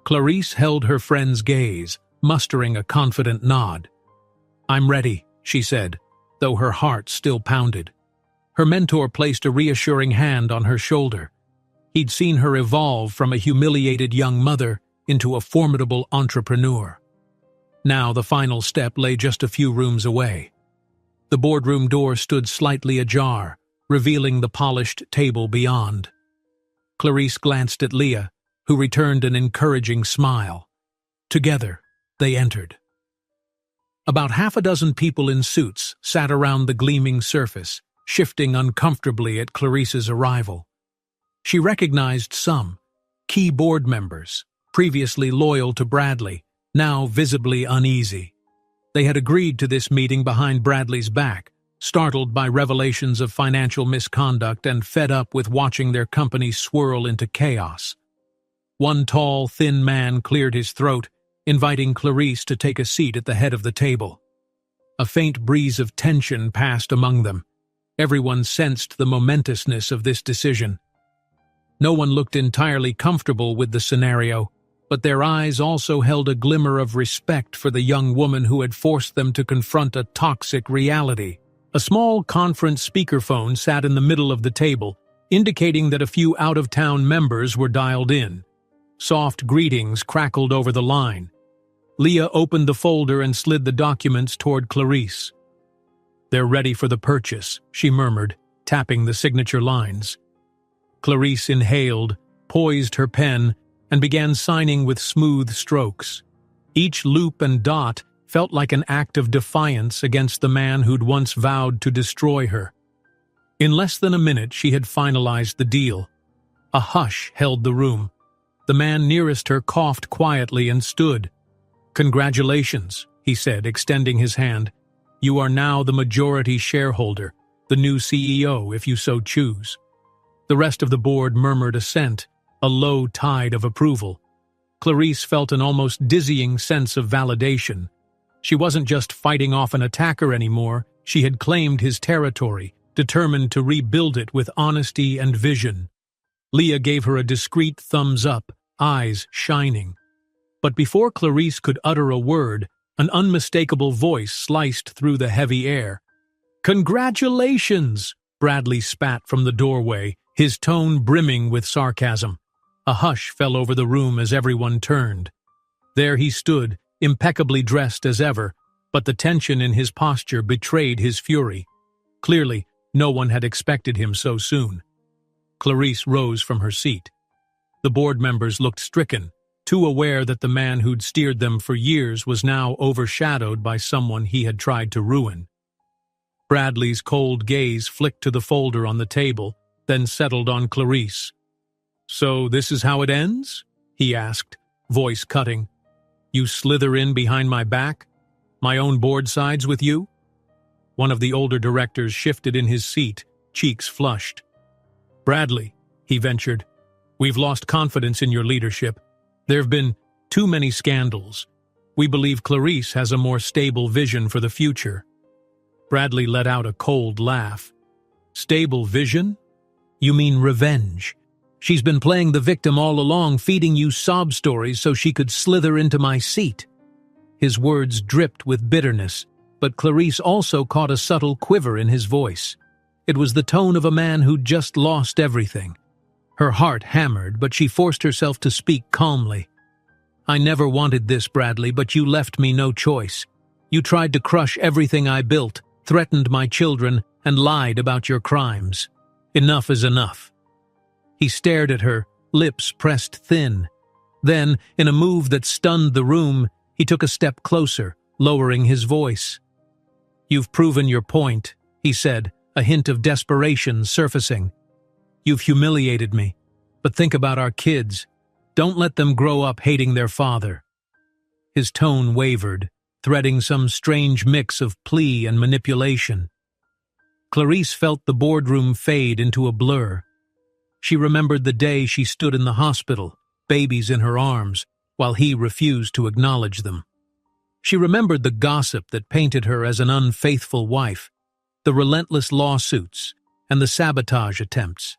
Clarice held her friend's gaze, mustering a confident nod. "I'm ready," she said, though her heart still pounded. Her mentor placed a reassuring hand on her shoulder. He'd seen her evolve from a humiliated young mother into a formidable entrepreneur. Now the final step lay just a few rooms away. The boardroom door stood slightly ajar, revealing the polished table beyond. Clarice glanced at Leah, who returned an encouraging smile. Together, they entered. About half a dozen people in suits sat around the gleaming surface, shifting uncomfortably at Clarice's arrival. She recognized some, key board members, previously loyal to Bradley, now visibly uneasy. They had agreed to this meeting behind Bradley's back, startled by revelations of financial misconduct and fed up with watching their company swirl into chaos. One tall, thin man cleared his throat, inviting Clarice to take a seat at the head of the table. A faint breeze of tension passed among them. Everyone sensed the momentousness of this decision. No one looked entirely comfortable with the scenario, but their eyes also held a glimmer of respect for the young woman who had forced them to confront a toxic reality. A small conference speakerphone sat in the middle of the table, indicating that a few out-of-town members were dialed in. Soft greetings crackled over the line. Leah opened the folder and slid the documents toward Clarice. "They're ready for the purchase," she murmured, tapping the signature lines. Clarice inhaled, poised her pen, and began signing with smooth strokes. Each loop and dot felt like an act of defiance against the man who'd once vowed to destroy her. In less than a minute, she had finalized the deal. A hush held the room. The man nearest her coughed quietly and stood. "Congratulations," he said, extending his hand. "You are now the majority shareholder, the new CEO if you so choose." The rest of the board murmured assent, a low tide of approval. Clarice felt an almost dizzying sense of validation. She wasn't just fighting off an attacker anymore, she had claimed his territory, determined to rebuild it with honesty and vision. Leah gave her a discreet thumbs up, eyes shining. But before Clarice could utter a word, an unmistakable voice sliced through the heavy air. "Congratulations!" Bradley spat from the doorway, his tone brimming with sarcasm. A hush fell over the room as everyone turned. There he stood, impeccably dressed as ever, but the tension in his posture betrayed his fury. Clearly, no one had expected him so soon. Clarice rose from her seat. The board members looked stricken, too aware that the man who'd steered them for years was now overshadowed by someone he had tried to ruin. Bradley's cold gaze flicked to the folder on the table, then settled on Clarice. "So this is how it ends?" he asked, voice cutting. "You slither in behind my back? My own board sides with you?" One of the older directors shifted in his seat, cheeks flushed. "Bradley," he ventured, "we've lost confidence in your leadership. There have been too many scandals. We believe Clarice has a more stable vision for the future." Bradley let out a cold laugh. "Stable vision? You mean revenge? She's been playing the victim all along, feeding you sob stories so she could slither into my seat." His words dripped with bitterness, but Clarice also caught a subtle quiver in his voice. It was the tone of a man who'd just lost everything. Her heart hammered, but she forced herself to speak calmly. "I never wanted this, Bradley, but you left me no choice. You tried to crush everything I built, threatened my children, and lied about your crimes. Enough is enough." He stared at her, lips pressed thin. Then, in a move that stunned the room, he took a step closer, lowering his voice. "You've proven your point," he said, a hint of desperation surfacing. "You've humiliated me, but think about our kids. Don't let them grow up hating their father." His tone wavered, threading some strange mix of plea and manipulation. Clarice felt the boardroom fade into a blur. She remembered the day she stood in the hospital, babies in her arms, while he refused to acknowledge them. She remembered the gossip that painted her as an unfaithful wife, the relentless lawsuits, and the sabotage attempts.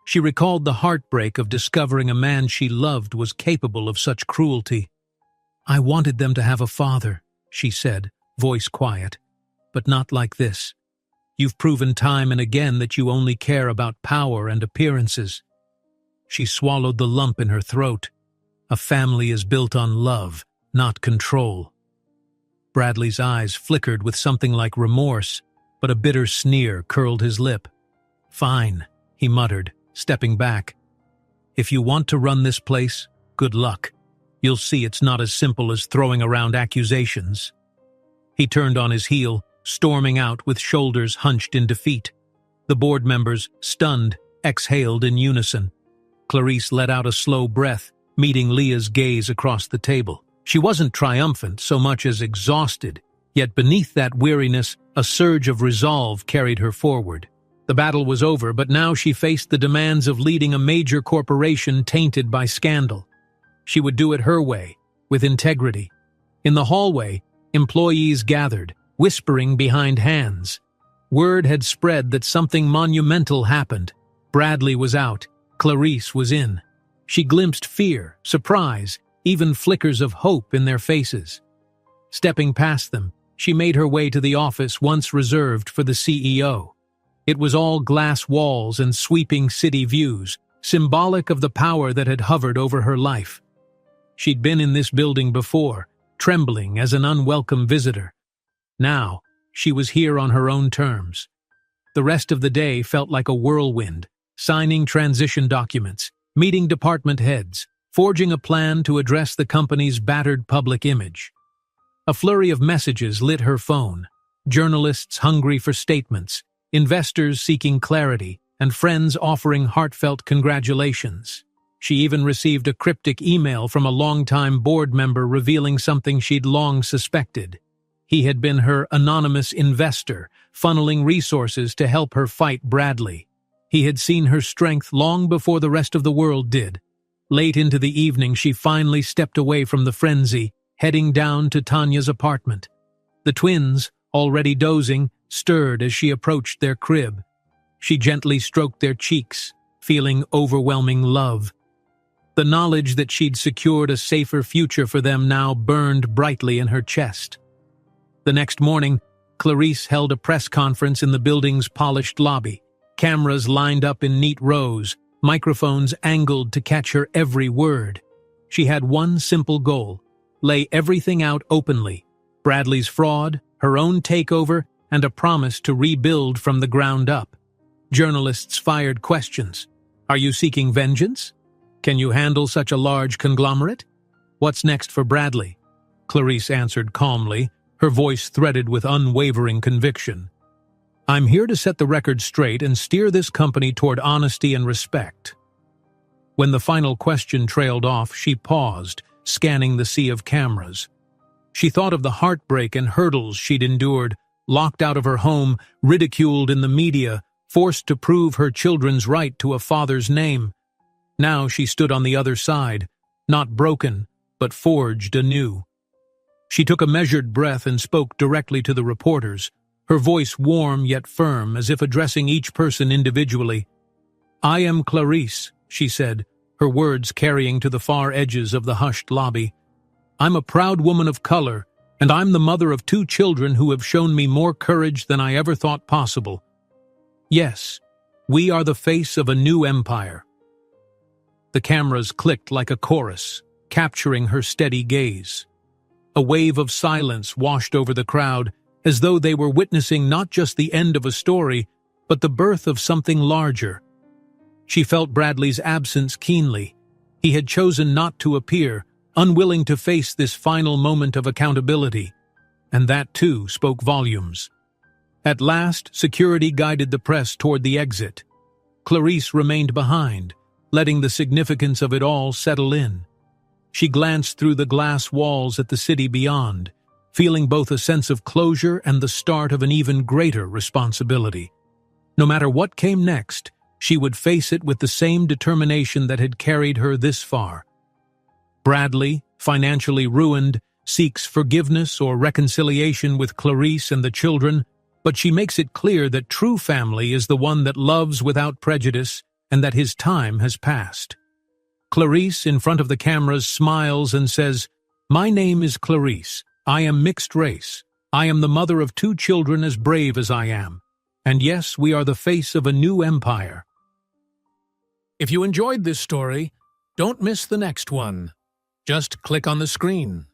She recalled the heartbreak of discovering a man she loved was capable of such cruelty. "I wanted them to have a father," she said, voice quiet, "but not like this. You've proven time and again that you only care about power and appearances." She swallowed the lump in her throat. A family is built on love, not control. Bradley's eyes flickered with something like remorse, but a bitter sneer curled his lip. "Fine," he muttered, stepping back. "If you want to run this place, good luck. You'll see it's not as simple as throwing around accusations." He turned on his heel, storming out with shoulders hunched in defeat. The board members, stunned, exhaled in unison. Clarice let out a slow breath, meeting Leah's gaze across the table. She wasn't triumphant so much as exhausted, yet beneath that weariness, a surge of resolve carried her forward. The battle was over, but now she faced the demands of leading a major corporation tainted by scandal. She would do it her way, with integrity. In the hallway, employees gathered, whispering behind hands. Word had spread that something monumental happened. Bradley was out. Clarice was in. She glimpsed fear, surprise, even flickers of hope in their faces. Stepping past them, she made her way to the office once reserved for the CEO. It was all glass walls and sweeping city views, symbolic of the power that had hovered over her life. She'd been in this building before, trembling as an unwelcome visitor. Now, she was here on her own terms. The rest of the day felt like a whirlwind, signing transition documents, meeting department heads, forging a plan to address the company's battered public image. A flurry of messages lit her phone, journalists hungry for statements, investors seeking clarity, and friends offering heartfelt congratulations. She even received a cryptic email from a longtime board member revealing something she'd long suspected. He had been her anonymous investor, funneling resources to help her fight Bradley. He had seen her strength long before the rest of the world did. Late into the evening, she finally stepped away from the frenzy, heading down to Tanya's apartment. The twins, already dozing, stirred as she approached their crib. She gently stroked their cheeks, feeling overwhelming love. The knowledge that she'd secured a safer future for them now burned brightly in her chest. The next morning, Clarice held a press conference in the building's polished lobby. Cameras lined up in neat rows, microphones angled to catch her every word. She had one simple goal: lay everything out openly. Bradley's fraud, her own takeover, and a promise to rebuild from the ground up. Journalists fired questions. Are you seeking vengeance? Can you handle such a large conglomerate? What's next for Bradley? Clarice answered calmly, her voice threaded with unwavering conviction. I'm here to set the record straight and steer this company toward honesty and respect. When the final question trailed off, she paused, scanning the sea of cameras. She thought of the heartbreak and hurdles she'd endured, locked out of her home, ridiculed in the media, forced to prove her children's right to a father's name. Now she stood on the other side, not broken, but forged anew. She took a measured breath and spoke directly to the reporters, her voice warm yet firm, as if addressing each person individually. I am Clarice, she said, her words carrying to the far edges of the hushed lobby. I'm a proud woman of color, and I'm the mother of 2 children who have shown me more courage than I ever thought possible. Yes, we are the face of a new empire. The cameras clicked like a chorus, capturing her steady gaze. A wave of silence washed over the crowd, as though they were witnessing not just the end of a story, but the birth of something larger. She felt Bradley's absence keenly. He had chosen not to appear, unwilling to face this final moment of accountability. And that, too, spoke volumes. At last, security guided the press toward the exit. Clarice remained behind, letting the significance of it all settle in. She glanced through the glass walls at the city beyond, feeling both a sense of closure and the start of an even greater responsibility. No matter what came next, she would face it with the same determination that had carried her this far. Bradley, financially ruined, seeks forgiveness or reconciliation with Clarice and the children, but she makes it clear that true family is the one that loves without prejudice, and that his time has passed. Clarice, in front of the cameras, smiles and says, "My name is Clarice. I am mixed race. I am the mother of 2 children as brave as I am. And yes, we are the face of a new empire." If you enjoyed this story, don't miss the next one. Just click on the screen.